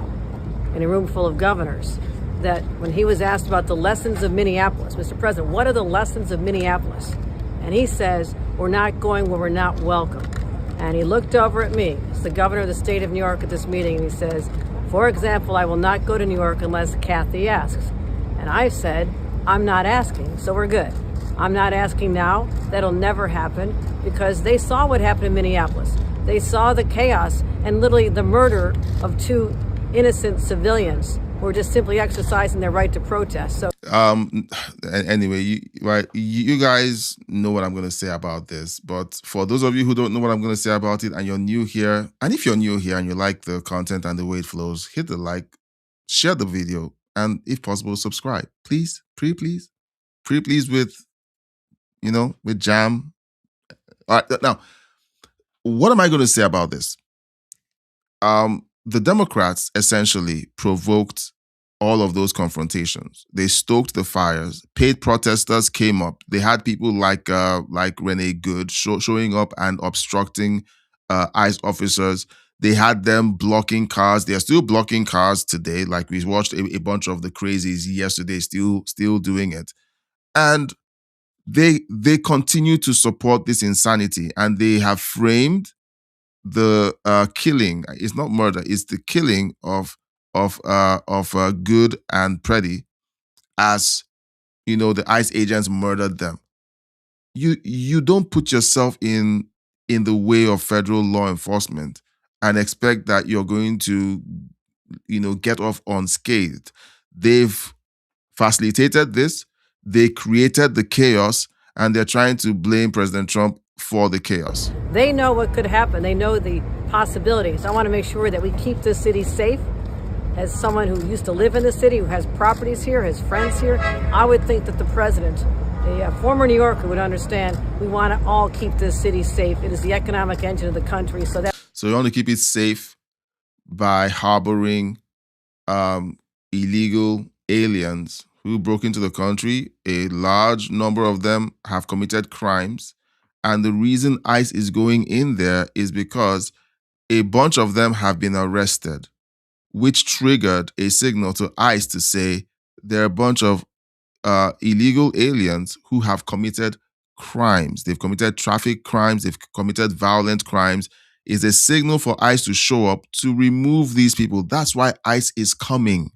in a room full of governors that when he was asked about the lessons of Minneapolis, Mr. President, what are the lessons of Minneapolis? And he says, we're not going where we're not welcome. And he looked over at me, as the governor of the state of New York at this meeting, and he says, for example, I will not go to New York unless Kathy asks. And I said, I'm not asking, so we're good. I'm not asking now. That'll never happen because they saw what happened in Minneapolis. They saw the chaos and literally the murder of 2 innocent civilians who were just simply exercising their right to protest. So, anyway, you guys know what I'm going to say about this. But for those of you who don't know what I'm going to say about it, and you're new here, and if you're new here and you like the content and the way it flows, hit the like, share the video, and if possible, subscribe. Please, pretty please with jam. All right, now. What am I going to say about this? The Democrats essentially provoked all of those confrontations. They stoked the fires. Paid protesters came up. They had people like Renee Good showing up and obstructing ICE officers. They had them blocking cars. They are still blocking cars today. Like we watched a bunch of the crazies yesterday, still doing it. And they continue to support this insanity, and they have framed the killing. It's not murder; it's the killing of Good and Preddy as the ICE agents murdered them. You don't put yourself in the way of federal law enforcement and expect that you're going to get off unscathed. They've facilitated this. They created the chaos, and they're trying to blame President Trump for the chaos. they know what could happen. They know the possibilities. I want to make sure that we keep this city safe. As someone who used to live in the city, who has properties here, has friends here, I would think that the president, a former New Yorker, would understand we want to all keep this city safe. It is the economic engine of the country. So you want to keep it safe by harboring illegal aliens who broke into the country. A large number of them have committed crimes. And the reason ICE is going in there is because a bunch of them have been arrested, which triggered a signal to ICE to say there are a bunch of illegal aliens who have committed crimes. They've committed traffic crimes. They've committed violent crimes. It's a signal for ICE to show up to remove these people. That's why ICE is coming.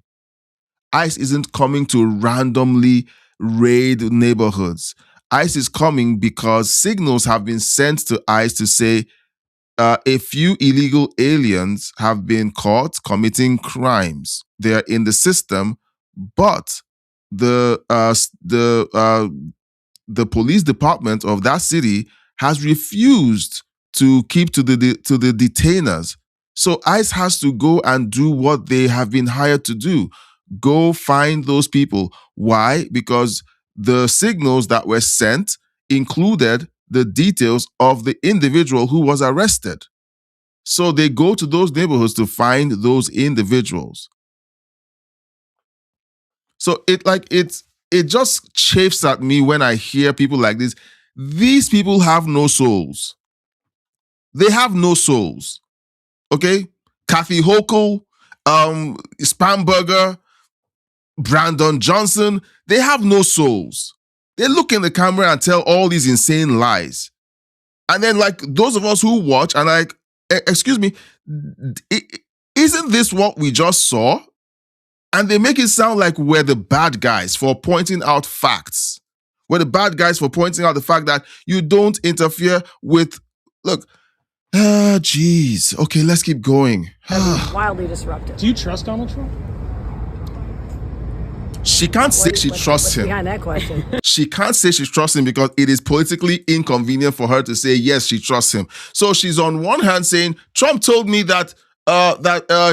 ICE isn't coming to randomly raid neighborhoods. ICE is coming because signals have been sent to ICE to say a few illegal aliens have been caught committing crimes. They're in the system, but the police department of that city has refused to keep to the detainers. So ICE has to go and do what they have been hired to do. Go find those people. Why? Because the signals that were sent included the details of the individual who was arrested. So they go to those neighborhoods to find those individuals. So it just chafes at me when I hear people like this. These people have no souls. They have no souls. Okay? Kathy Hochul, Spamberger, Brandon Johnson, they have no souls. They look in the camera and tell all these insane lies. And then like those of us who watch and like, excuse me, isn't this what we just saw? And they make it sound like we're the bad guys for pointing out facts. We're the bad guys for pointing out the fact that you don't interfere with, look, geez. Okay, let's keep going. Wildly disruptive. Do you trust Donald Trump? She can't say she trusts him. Behind that question. She can't say she trusts him because it is politically inconvenient for her to say, yes, she trusts him. So she's on one hand saying, Trump told me that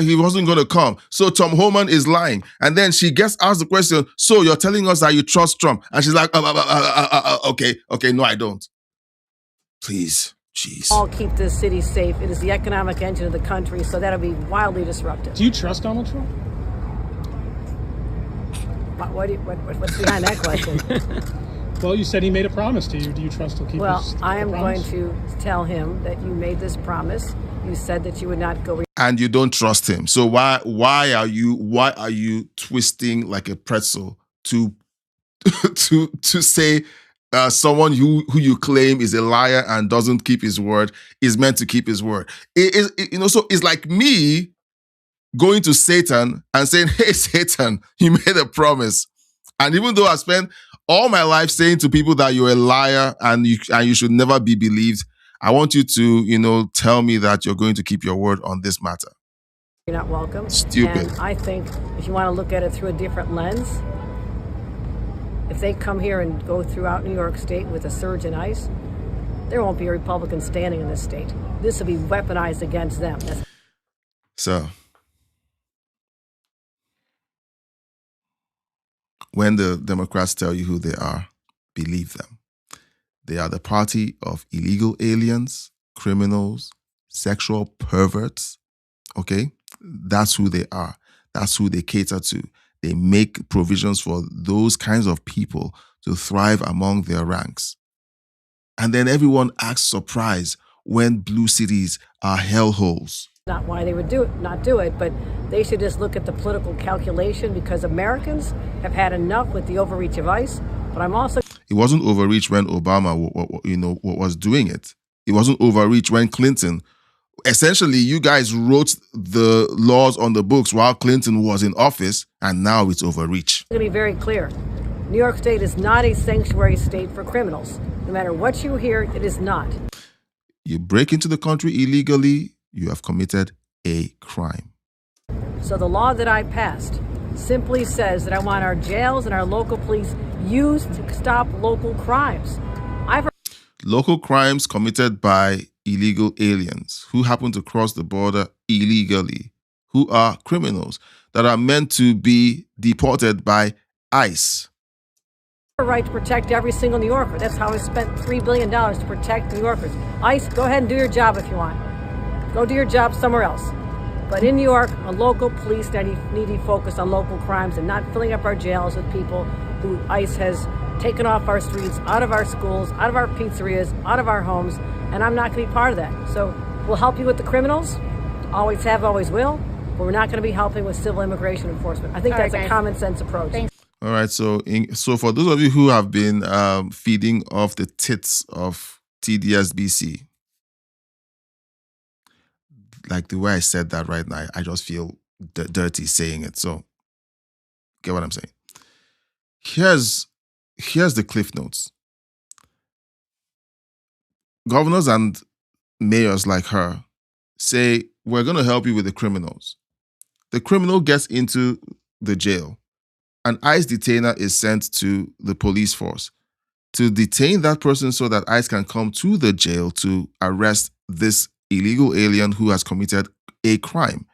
he wasn't going to come. So Tom Homan is lying. And then she gets asked the question, so you're telling us that you trust Trump? And she's like, okay, no, I don't. Please, jeez. All keep this city safe. It is the economic engine of the country, so that'll be wildly disruptive. Do you trust Donald Trump? What's behind that question? Well, you said he made a promise to you. Do you trust he'll keep his I am going promise? to tell him that you made this promise. You said that you would not go. And you don't trust him. So why are you twisting like a pretzel to say someone who you claim is a liar and doesn't keep his word is meant to keep his word? So it's like me going to Satan and saying, hey, Satan, you made a promise. And even though I spent all my life saying to people that you're a liar and you should never be believed, I want you to, tell me that you're going to keep your word on this matter. You're not welcome. Stupid. And I think if you want to look at it through a different lens, if they come here and go throughout New York State with a surge in ICE, there won't be a Republican standing in this state. This will be weaponized against them. So, when the Democrats tell you who they are, believe them. They are the party of illegal aliens, criminals, sexual perverts. Okay? That's who they are. That's who they cater to. They make provisions for those kinds of people to thrive among their ranks. And then everyone acts surprised when blue cities are hellholes. Not why they would not do it, but they should just look at the political calculation because Americans have had enough with the overreach of ICE. But I'm also... It wasn't overreach when Obama, was doing it. It wasn't overreach when Clinton. Essentially, you guys wrote the laws on the books while Clinton was in office, and now it's overreach. I'm going to be very clear. New York State is not a sanctuary state for criminals. No matter what you hear, it is not. You break into the country illegally, you have committed a crime. So the law that I passed simply says that I want our jails and our local police used to stop local crimes. Local crimes committed by illegal aliens who happen to cross the border illegally, who are criminals that are meant to be deported by ICE. A right to protect every single New Yorker. That's how I spent $3 billion to protect New Yorkers. ICE, go ahead and do your job if you want. Go do your job somewhere else. But in New York, a local police need to be focused on local crimes and not filling up our jails with people who ICE has taken off our streets, out of our schools, out of our pizzerias, out of our homes, and I'm not going to be part of that. So we'll help you with the criminals, always have, always will, but we're not going to be helping with civil immigration enforcement. I think that's a common sense approach. All right, so for those of you who have been feeding off the tits of TDSBC, like the way I said that right now, I just feel dirty saying it. So, get what I'm saying? Here's the cliff notes. Governors and mayors like her say, we're going to help you with the criminals. The criminal gets into the jail an ICE detainer is sent to the police force to detain that person so that ICE can come to the jail to arrest this illegal alien who has committed a crime.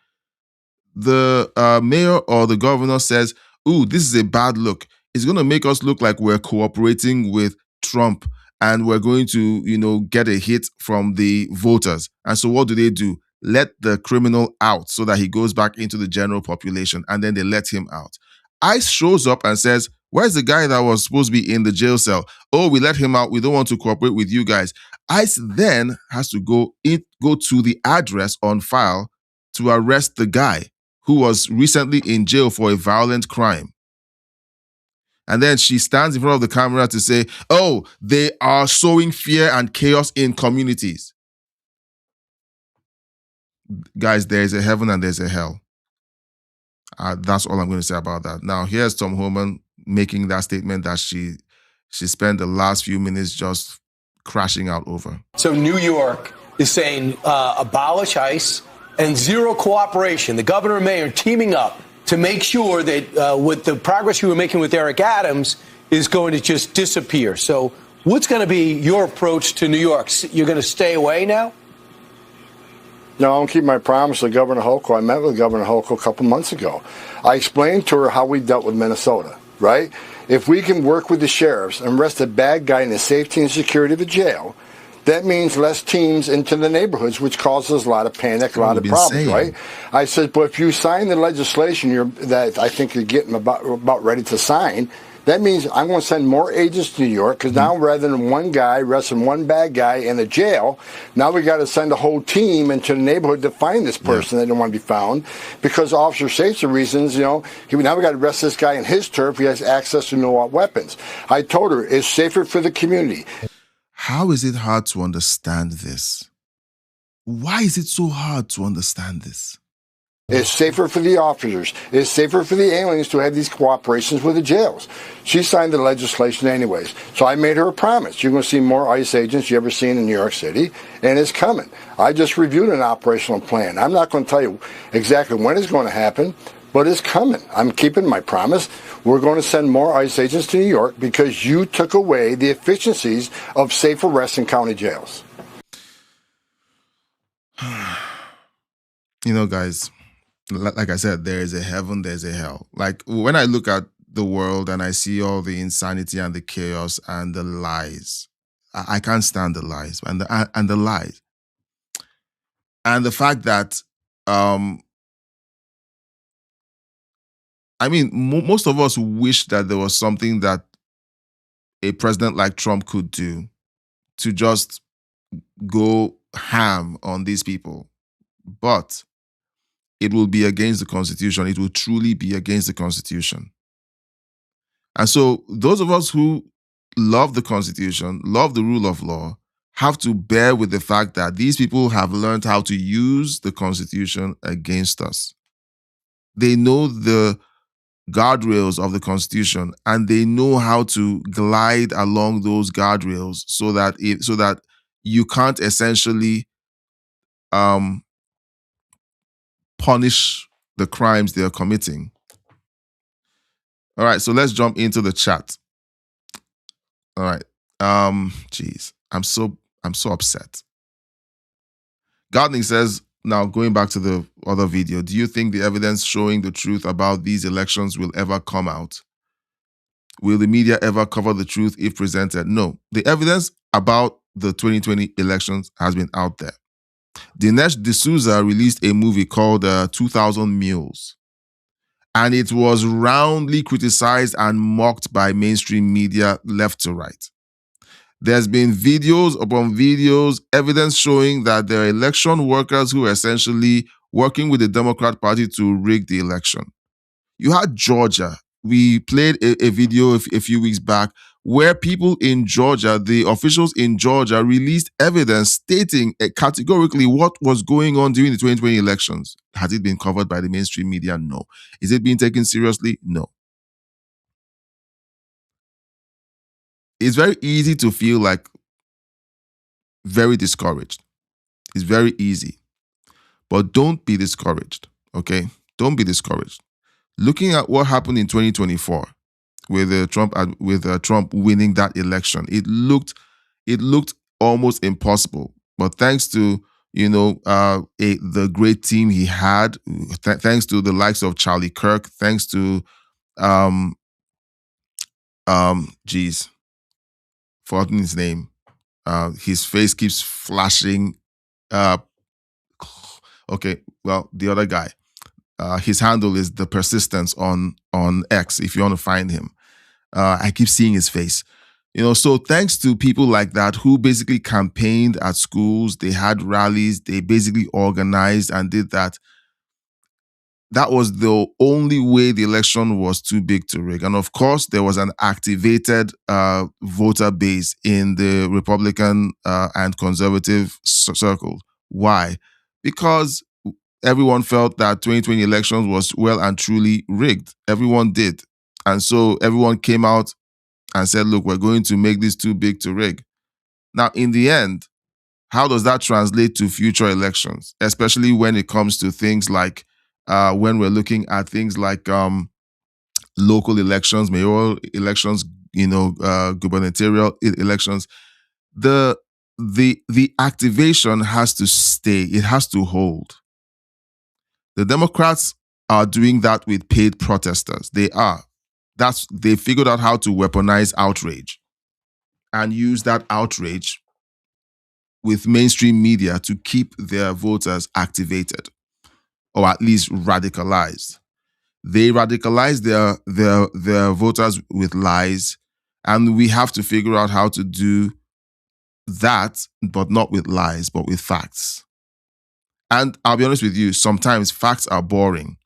The mayor or the governor says, ooh, this is a bad look. It's going to make us look like we're cooperating with Trump and we're going to, get a hit from the voters. And so what do? Let the criminal out so that he goes back into the general population, and then they let him out. ICE shows up and says, where's the guy that was supposed to be in the jail cell? Oh, we let him out. We don't want to cooperate with you guys. ICE then has to go to the address on file to arrest the guy who was recently in jail for a violent crime. And then she stands in front of the camera to say, oh, they are sowing fear and chaos in communities. Guys, there is a heaven and there's a hell. That's all I'm going to say about that. Now, here's Tom Homan making that statement that she spent the last few minutes just crashing out over. So New York is saying abolish ICE and zero cooperation. The governor and mayor teaming up to make sure that with the progress you were making with Eric Adams is going to just disappear. So what's going to be your approach to New York? You're going to stay away now? No, I don't keep my promise to Governor Hochul. I met with Governor Hochul a couple months ago. I explained to her how we dealt with Minnesota, right? If we can work with the sheriffs and arrest a bad guy in the safety and security of the jail, that means less teams into the neighborhoods, which causes a lot of panic, a lot of problems, right? I said, but if you sign the legislation that I think you're getting about ready to sign, that means I'm going to send more agents to New York, because now rather than one guy arresting one bad guy in the jail, now we got to send a whole team into the neighborhood to find this person that don't want to be found, because officer safety reasons, now we got to arrest this guy in his turf. He has access to no weapons. I told her it's safer for the community. How is it hard to understand this? Why is it so hard to understand this? It's safer for the officers. It's safer for the aliens to have these cooperations with the jails. She signed the legislation anyways. So I made her a promise. You're going to see more ICE agents you ever seen in New York City, and it's coming. I just reviewed an operational plan. I'm not going to tell you exactly when it's going to happen, but it's coming. I'm keeping my promise. We're going to send more ICE agents to New York because you took away the efficiencies of safe arrests in county jails. Guys, like I said, there is a heaven, there's a hell. Like when I look at the world and I see all the insanity and the chaos and the lies, I can't stand the lies and the lies. And the fact that, most of us wish that there was something that a president like Trump could do to just go ham on these people. But it will be against the Constitution. It will truly be against the Constitution. And so those of us who love the Constitution, love the rule of law, have to bear with the fact that these people have learned how to use the Constitution against us. They know the guardrails of the Constitution, and they know how to glide along those guardrails so that you can't essentially punish the crimes they are committing. All right, so let's jump into the chat. All right. Geez, I'm so upset. Gardening says, now going back to the other video, do you think the evidence showing the truth about these elections will ever come out? Will the media ever cover the truth if presented? No. The evidence about the 2020 elections has been out there. Dinesh D'Souza released a movie called 2000 Mules, and it was roundly criticized and mocked by mainstream media left to right. There's been videos upon videos, evidence showing that there are election workers who are essentially working with the Democrat Party to rig the election. You had Georgia. We played a video a few weeks back where people in Georgia, the officials in Georgia, released evidence stating categorically what was going on during the 2020 elections. Has it been covered by the mainstream media? No. Is it being taken seriously? No. It's very easy to feel like very discouraged. It's very easy. But don't be discouraged, okay? Don't be discouraged. looking at what happened in 2024 with Trump winning that election, it looked almost impossible. But thanks to the great team he had, thanks to the likes of Charlie Kirk, thanks to forgotten his name. His face keeps flashing. Okay, well, the other guy. His handle is The Persistence on X, if you want to find him. I keep seeing his face. So thanks to people like that who basically campaigned at schools, they had rallies, they basically organized and did that. That was the only way the election was too big to rig. And of course, there was an activated voter base in the Republican and conservative circles. Why? Because everyone felt that 2020 elections was well and truly rigged. Everyone did. And so everyone came out and said, look, we're going to make this too big to rig. Now, in the end, how does that translate to future elections, especially when it comes to things like when we're looking at things like local elections, mayoral elections, gubernatorial elections? The activation has to stay. It has to hold. The Democrats are doing that with paid protesters. They are. They figured out how to weaponize outrage and use that outrage with mainstream media to keep their voters activated, or at least radicalized. They radicalize their voters with lies, and we have to figure out how to do that, but not with lies, but with facts. And I'll be honest with you, sometimes facts are boring.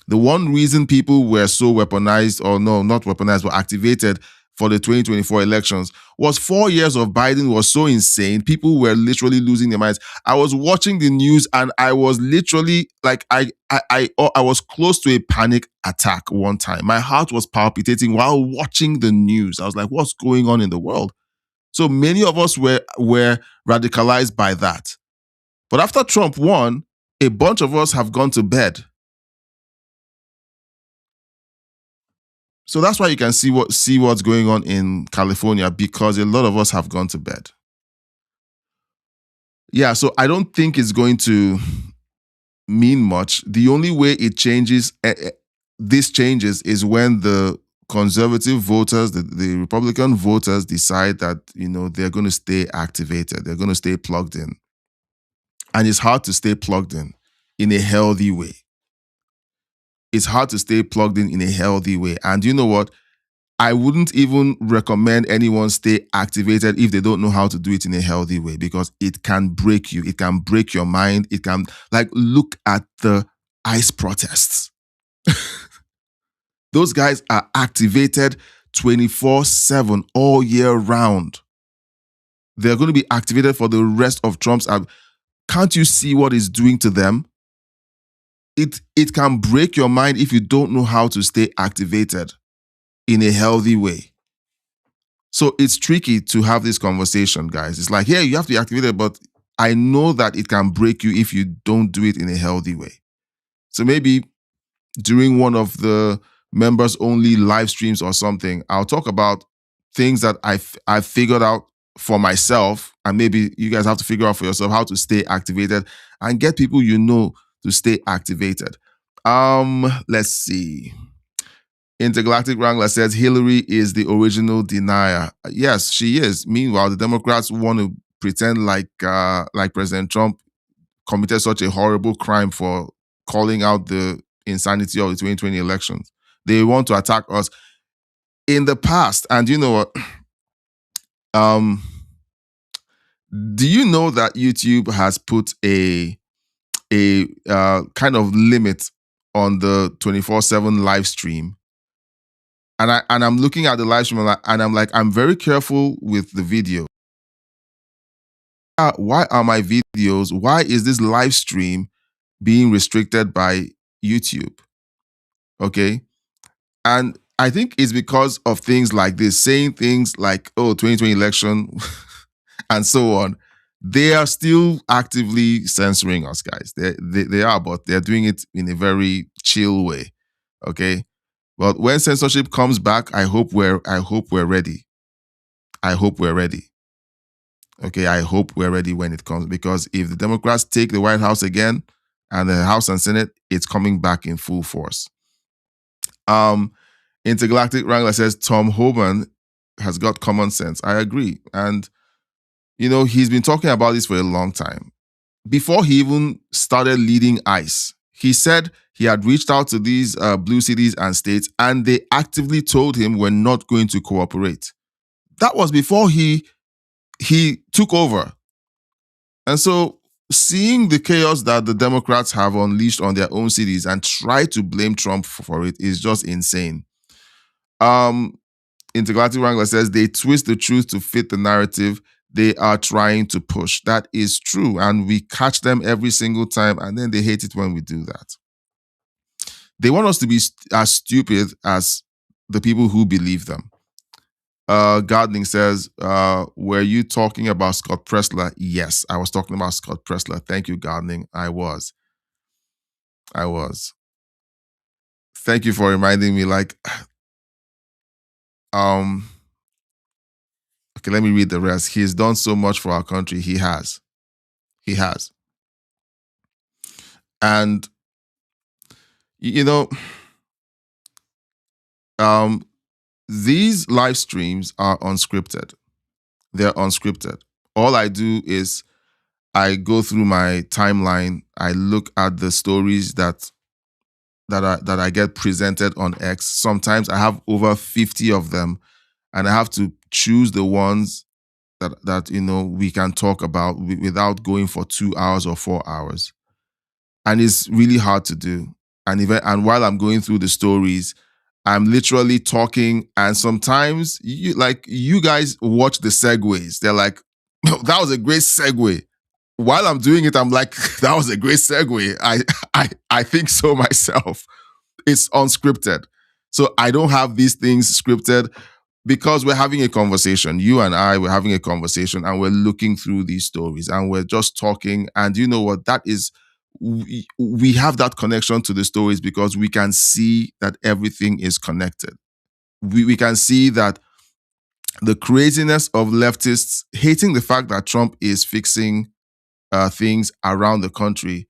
The one reason people were so weaponized, or no, not weaponized, but activated for the 2024 elections was 4 years of Biden was so insane. People were literally losing their minds. I was watching the news and I was literally like, I was close to a panic attack one time. My heart was palpitating while watching the news. I was like, what's going on in the world? So many of us were radicalized by that. But after Trump won, a bunch of us have gone to bed. So that's why you can see what's going on in California, because a lot of us have gone to bed. Yeah, so I don't think it's going to mean much. The only way it changes, this changes, is when the conservative voters, the Republican voters decide that, they're going to stay activated. They're going to stay plugged in. And it's hard to stay plugged in a healthy way. It's hard to stay plugged in a healthy way. And you know what? I wouldn't even recommend anyone stay activated if they don't know how to do it in a healthy way, because it can break you. It can break your mind. It can, look at the ICE protests. Those guys are activated 24/7 all year round. They're going to be activated for the rest of Trump's. Can't you see what it's doing to them? It can break your mind if you don't know how to stay activated in a healthy way. So it's tricky to have this conversation, guys. It's like, yeah, you have to be activated, but I know that it can break you if you don't do it in a healthy way. So maybe during one of the members only live streams or something, I'll talk about things that I've figured out for myself, and maybe you guys have to figure out for yourself how to stay activated and get people to stay activated. Let's see. Intergalactic Wrangler says Hillary is the original denier. Yes, she is. Meanwhile, the Democrats want to pretend like President Trump committed such a horrible crime for calling out the insanity of the 2020 elections. They want to attack us. In the past, and you know what? Do you know that YouTube has put a kind of limit on the 24/7 live stream? And I'm looking at the live stream and I'm like, I'm very careful with the video. Why are my videos? Why is this live stream being restricted by YouTube? Okay, and I think it's because of things like this, saying things like, "Oh, 2020 election," and so on. They are still actively censoring us, guys. They are, but they're doing it in a very chill way. Okay, but when censorship comes back, I hope we're ready. I hope we're ready. Okay, I hope we're ready when it comes, because if the Democrats take the White House again and the House and Senate, it's coming back in full force. Intergalactic Wrangler says Tom Homan has got common sense. I agree. And, he's been talking about this for a long time. Before he even started leading ICE, he said he had reached out to these blue cities and states, and they actively told him we're not going to cooperate. That was before he took over. And so seeing the chaos that the Democrats have unleashed on their own cities and try to blame Trump for it is just insane. Intergalactic Wrangler says they twist the truth to fit the narrative they are trying to push. That is true. And we catch them every single time, and then they hate it when we do that. They want us to be as stupid as the people who believe them. Gardening says, were you talking about Scott Pressler? Yes, I was talking about Scott Pressler. Thank you, Gardening. I was. Thank you for reminding me. Okay, let me read the rest. He's done so much for our country. He has. And, these live streams are unscripted. They're unscripted. All I do is I go through my timeline. I look at the stories that I get presented on X. Sometimes I have over 50 of them, and I have to choose the ones that we can talk about without going for 2 hours or 4 hours. And it's really hard to do. And while I'm going through the stories, I'm literally talking, and sometimes you guys watch the segues. They're like, that was a great segue. While I'm doing it, I'm like, that was a great segue. I think so myself. It's unscripted. So I don't have these things scripted because we're having a conversation. You and I, we're having a conversation, and we're looking through these stories, and we're just talking. And you know what? That is, we have that connection to the stories because we can see that everything is connected. We can see that the craziness of leftists hating the fact that Trump is fixing things around the country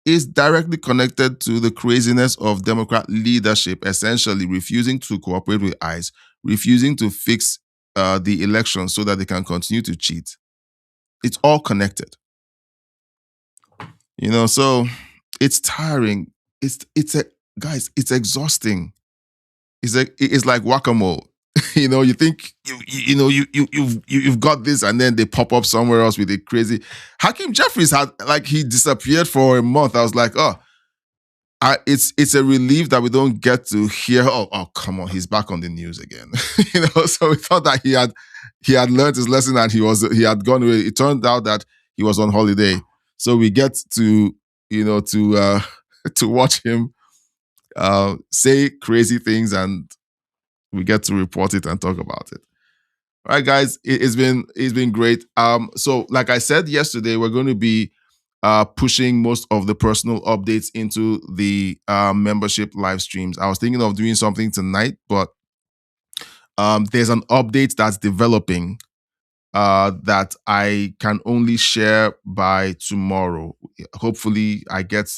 is directly connected to the craziness of Democrat leadership, essentially refusing to cooperate with ICE, refusing to fix the election so that they can continue to cheat. It's all connected. So it's tiring. It's exhausting. It's like whack-a-mole. You think you've got this, and then they pop up somewhere else with a crazy. Hakeem Jeffries he disappeared for a month. I was like, it's a relief that we don't get to hear. Oh, come on, he's back on the news again. So we thought that he had learned his lesson and he had gone away. It turned out that he was on holiday. So we get to to watch him say crazy things, and we get to report it and talk about it. All right, guys, it's been great. So like I said yesterday, we're going to be pushing most of the personal updates into the membership live streams. I was thinking of doing something tonight, but there's an update that's developing that I can only share by tomorrow. Hopefully, I get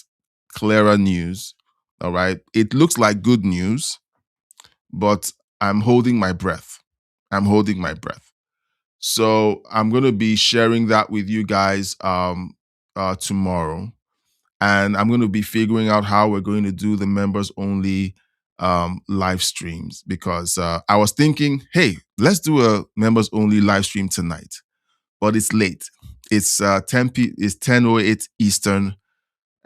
clearer news. All right. It looks like good news, but I'm holding my breath. So I'm going to be sharing that with you guys tomorrow. And I'm going to be figuring out how we're going to do the members only live streams, because I was thinking, hey, let's do a members only live stream tonight. But it's late. It's 10:08 Eastern.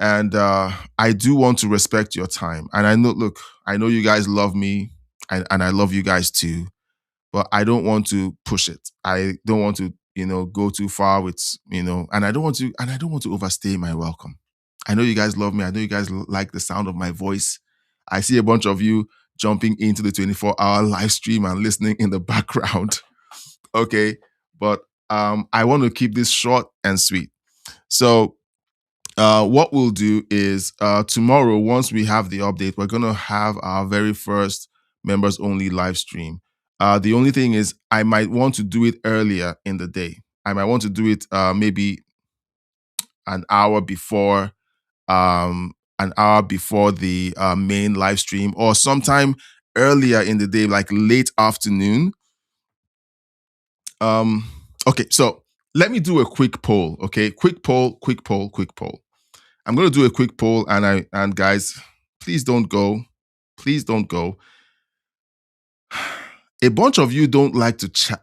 And I do want to respect your time. And I know you guys love me, and I love you guys too. But I don't want to push it. I don't want to, go too far with, and I don't want to overstay my welcome. I know you guys love me. I know you guys like the sound of my voice. I see a bunch of you jumping into the 24-hour live stream and listening in the background. Okay. But I want to keep this short and sweet. So what we'll do is tomorrow, once we have the update, we're going to have our very first members only live stream. The only thing is I might want to do it earlier in the day. I might want to do it maybe an hour before the main live stream, or sometime earlier in the day, like late afternoon. Okay, so let me do a quick poll. Okay, quick poll. I'm going to do a quick poll, and guys, please don't go. Please don't go. A bunch of you don't like to chat.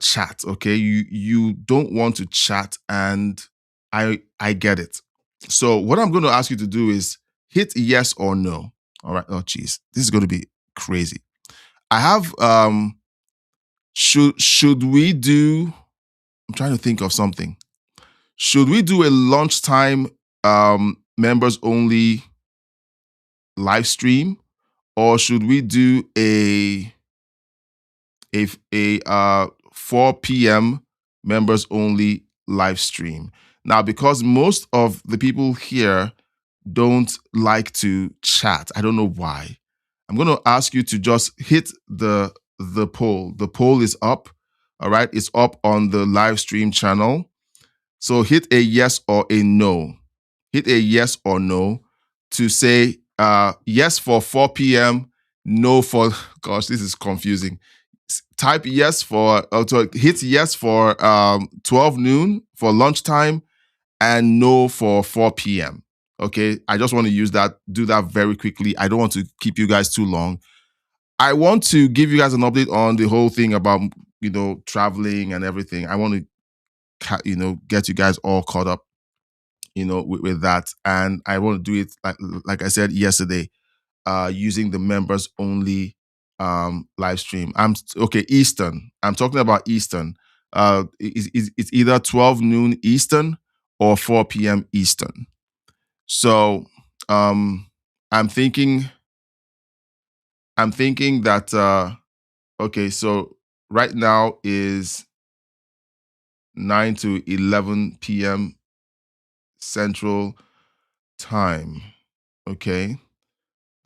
Chat. Okay, you don't want to chat, and I get it. So what I'm going to ask you to do is hit yes or no. All right. Oh, geez, this is going to be crazy. I have should we do? I'm trying to think of something. Should we do a lunchtime members only live stream, or should we do a 4 p.m. members only live stream? Now, because most of the people here don't like to chat, I don't know why. I'm going to ask you to just hit the poll. The poll is up. All right, it's up on the live stream channel. So hit a yes or a no. Hit a yes or no to say yes for 4 p.m., no for, gosh, this is confusing. Type yes for, hit yes for 12 noon for lunchtime, and no for 4 p.m. Okay, I just want to do that very quickly. I don't want to keep you guys too long. I want to give you guys an update on the whole thing about, traveling and everything. I want to, get you guys all caught up, with that. And I want to do it, like I said yesterday, using the members only live stream. Eastern. I'm talking about Eastern. It's either 12 noon Eastern or 4 p.m. Eastern. So I'm thinking that so right now is 9 to 11 p.m. Central Time. Okay.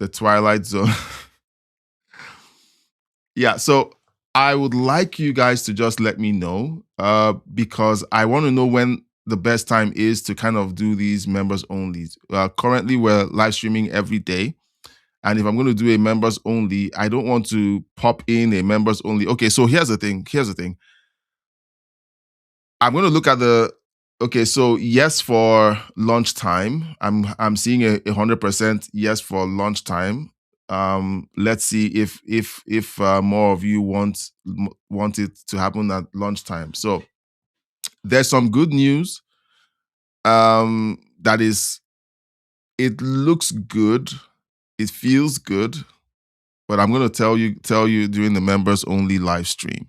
The Twilight Zone. Yeah, so I would like you guys to just let me know because I want to know when the best time is to kind of do these members only. Currently, we're live streaming every day. And if I'm going to do a members only, I don't want to pop in a members only. Okay, so here's the thing. I'm going to look at so yes for lunchtime. I'm seeing a 100% yes for lunchtime. Let's see if more of you want it to happen at lunchtime. So there's some good news. That is, it looks good, it feels good, but I'm going to tell you during the members only live stream.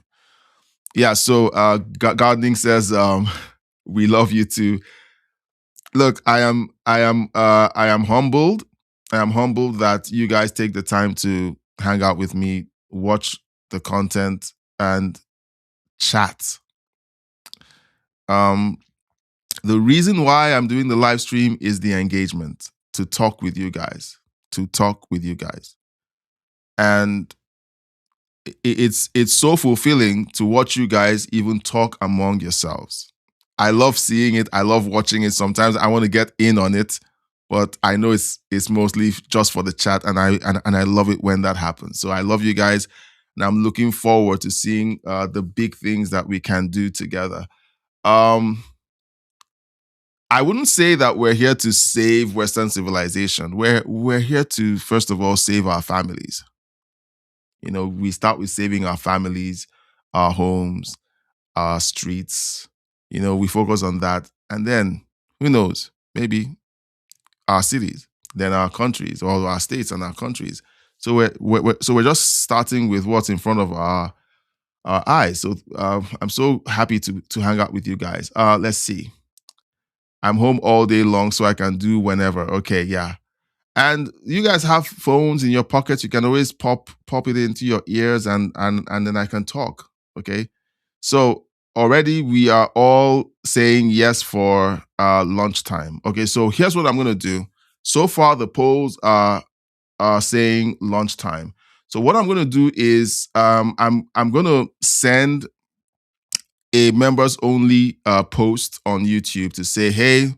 Yeah. So Gardening says, we love you too. Look, I am humbled. I am humbled that you guys take the time to hang out with me, watch the content, and chat. The reason why I'm doing the live stream is the engagement, to talk with you guys. And it's so fulfilling to watch you guys even talk among yourselves. I love seeing it. I love watching it. Sometimes I want to get in on it, but I know it's mostly just for the chat, and I love it when that happens. So I love you guys, and I'm looking forward to seeing the big things that we can do together. I wouldn't say that we're here to save Western civilization. We're here to, first of all, save our families. We start with saving our families, our homes, our streets. We focus on that. And then, who knows, maybe our cities, then our countries, or our states and our countries. So we're just starting with what's in front of our eyes. So I'm so happy to hang out with you guys. Let's see. I'm home all day long, so I can do whenever. Okay, yeah. And you guys have phones in your pockets. You can always pop it into your ears, and then I can talk. Okay. So already we are all saying yes for lunchtime. Okay, so here's what I'm going to do. So far, the polls are saying lunchtime. So what I'm going to do is I'm going to send a members only post on YouTube to say, hey,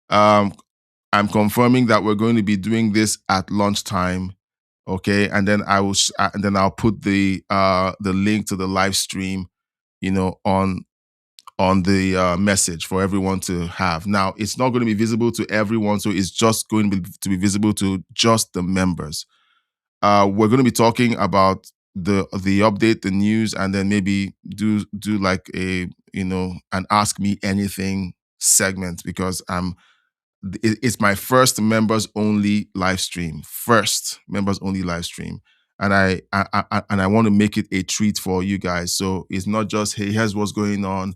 I'm confirming that we're going to be doing this at lunchtime. Okay, and then I'll put the link to the live stream, on the message for everyone to have. Now, it's not going to be visible to everyone, so it's just going to be visible to just the members. We're going to be talking about the update, the news, and then maybe do like a an Ask Me Anything segment, because it's my first members only live stream. And I want to make it a treat for you guys. So it's not just, hey, here's what's going on.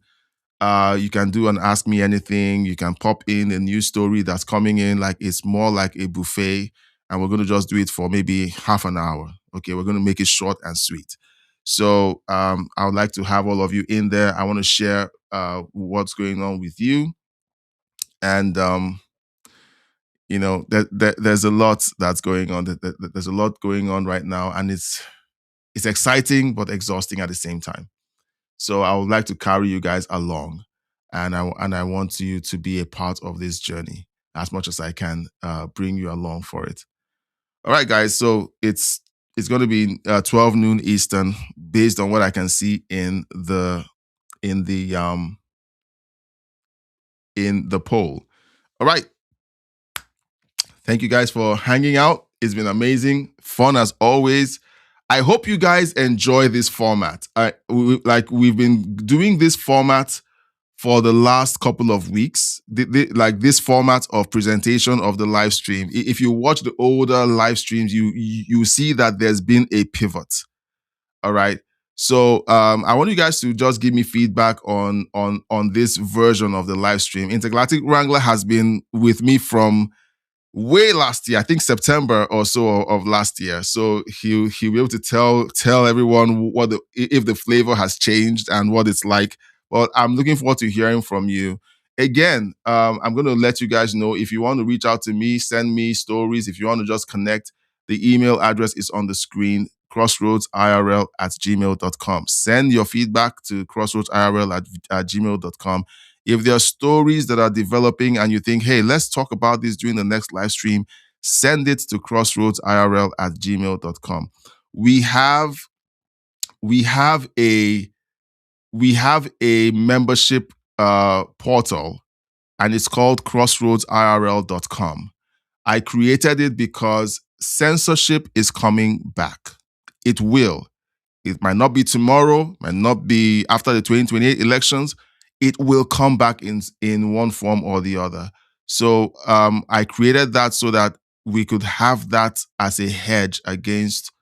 You can do an Ask Me Anything. You can pop in a news story that's coming in. Like, it's more like a buffet, and we're going to just do it for maybe half an hour. Okay, we're going to make it short and sweet. So I would like to have all of you in there. I want to share what's going on with you, and there's a lot that's going on. There's a lot going on right now, and it's exciting but exhausting at the same time. So I would like to carry you guys along, and I want you to be a part of this journey as much as I can, bring you along for it. All right, guys. So it's going to be 12 noon Eastern, based on what I can see in the poll. All right. Thank you guys for hanging out. It's been amazing, fun as always. I hope you guys enjoy this format. We've been doing this format for the last couple of weeks, like this format of presentation of the live stream. If you watch the older live streams, you see that there's been a pivot. All right. So I want you guys to just give me feedback on this version of the live stream. Intergalactic Wrangler has been with me from way last year, I think September or so of last year. So he'll be able to tell everyone if the flavor has changed and what it's like. But I'm looking forward to hearing from you. Again, I'm going to let you guys know, if you want to reach out to me, send me stories. If you want to just connect, the email address is on the screen, crossroadsirl@gmail.com. Send your feedback to crossroadsirl@gmail.com. If there are stories that are developing and you think, hey, let's talk about this during the next live stream, send it to crossroadsirl@gmail.com. We have a membership portal, and it's called crossroadsirl.com. I created it because censorship is coming back. It will. It might not be tomorrow, might not be after the 2028 elections. It will come back in one form or the other. So I created that so that we could have that as a hedge against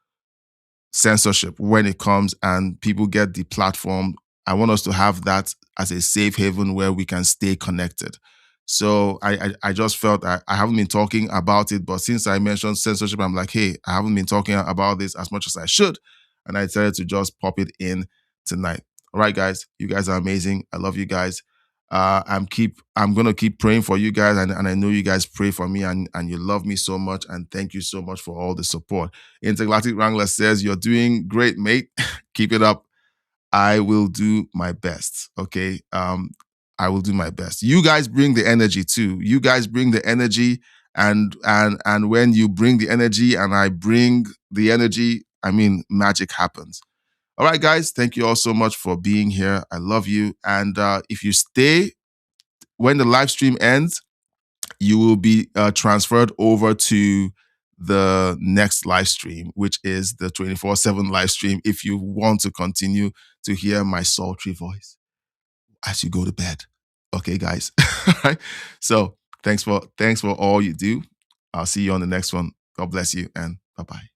censorship when it comes and people get deplatformed. I want us to have that as a safe haven where we can stay connected. So I just felt I haven't been talking about it, but since I mentioned censorship, I'm like, hey, I haven't been talking about this as much as I should. And I decided to just pop it in tonight. All right, guys, you guys are amazing. I love you guys. I'm gonna keep praying for you guys, and I know you guys pray for me, and you love me so much. And thank you so much for all the support. Intergalactic Wrangler says, you're doing great, mate. Keep it up. I will do my best. Okay. I will do my best. You guys bring the energy too. You guys bring the energy, and when you bring the energy and I bring the energy, I mean, magic happens. All right, guys, thank you all so much for being here. I love you. And if you stay, when the live stream ends, you will be transferred over to the next live stream, which is the 24/7 live stream, if you want to continue to hear my sultry voice as you go to bed. Okay, guys. All right. So thanks for all you do. I'll see you on the next one. God bless you, and bye-bye.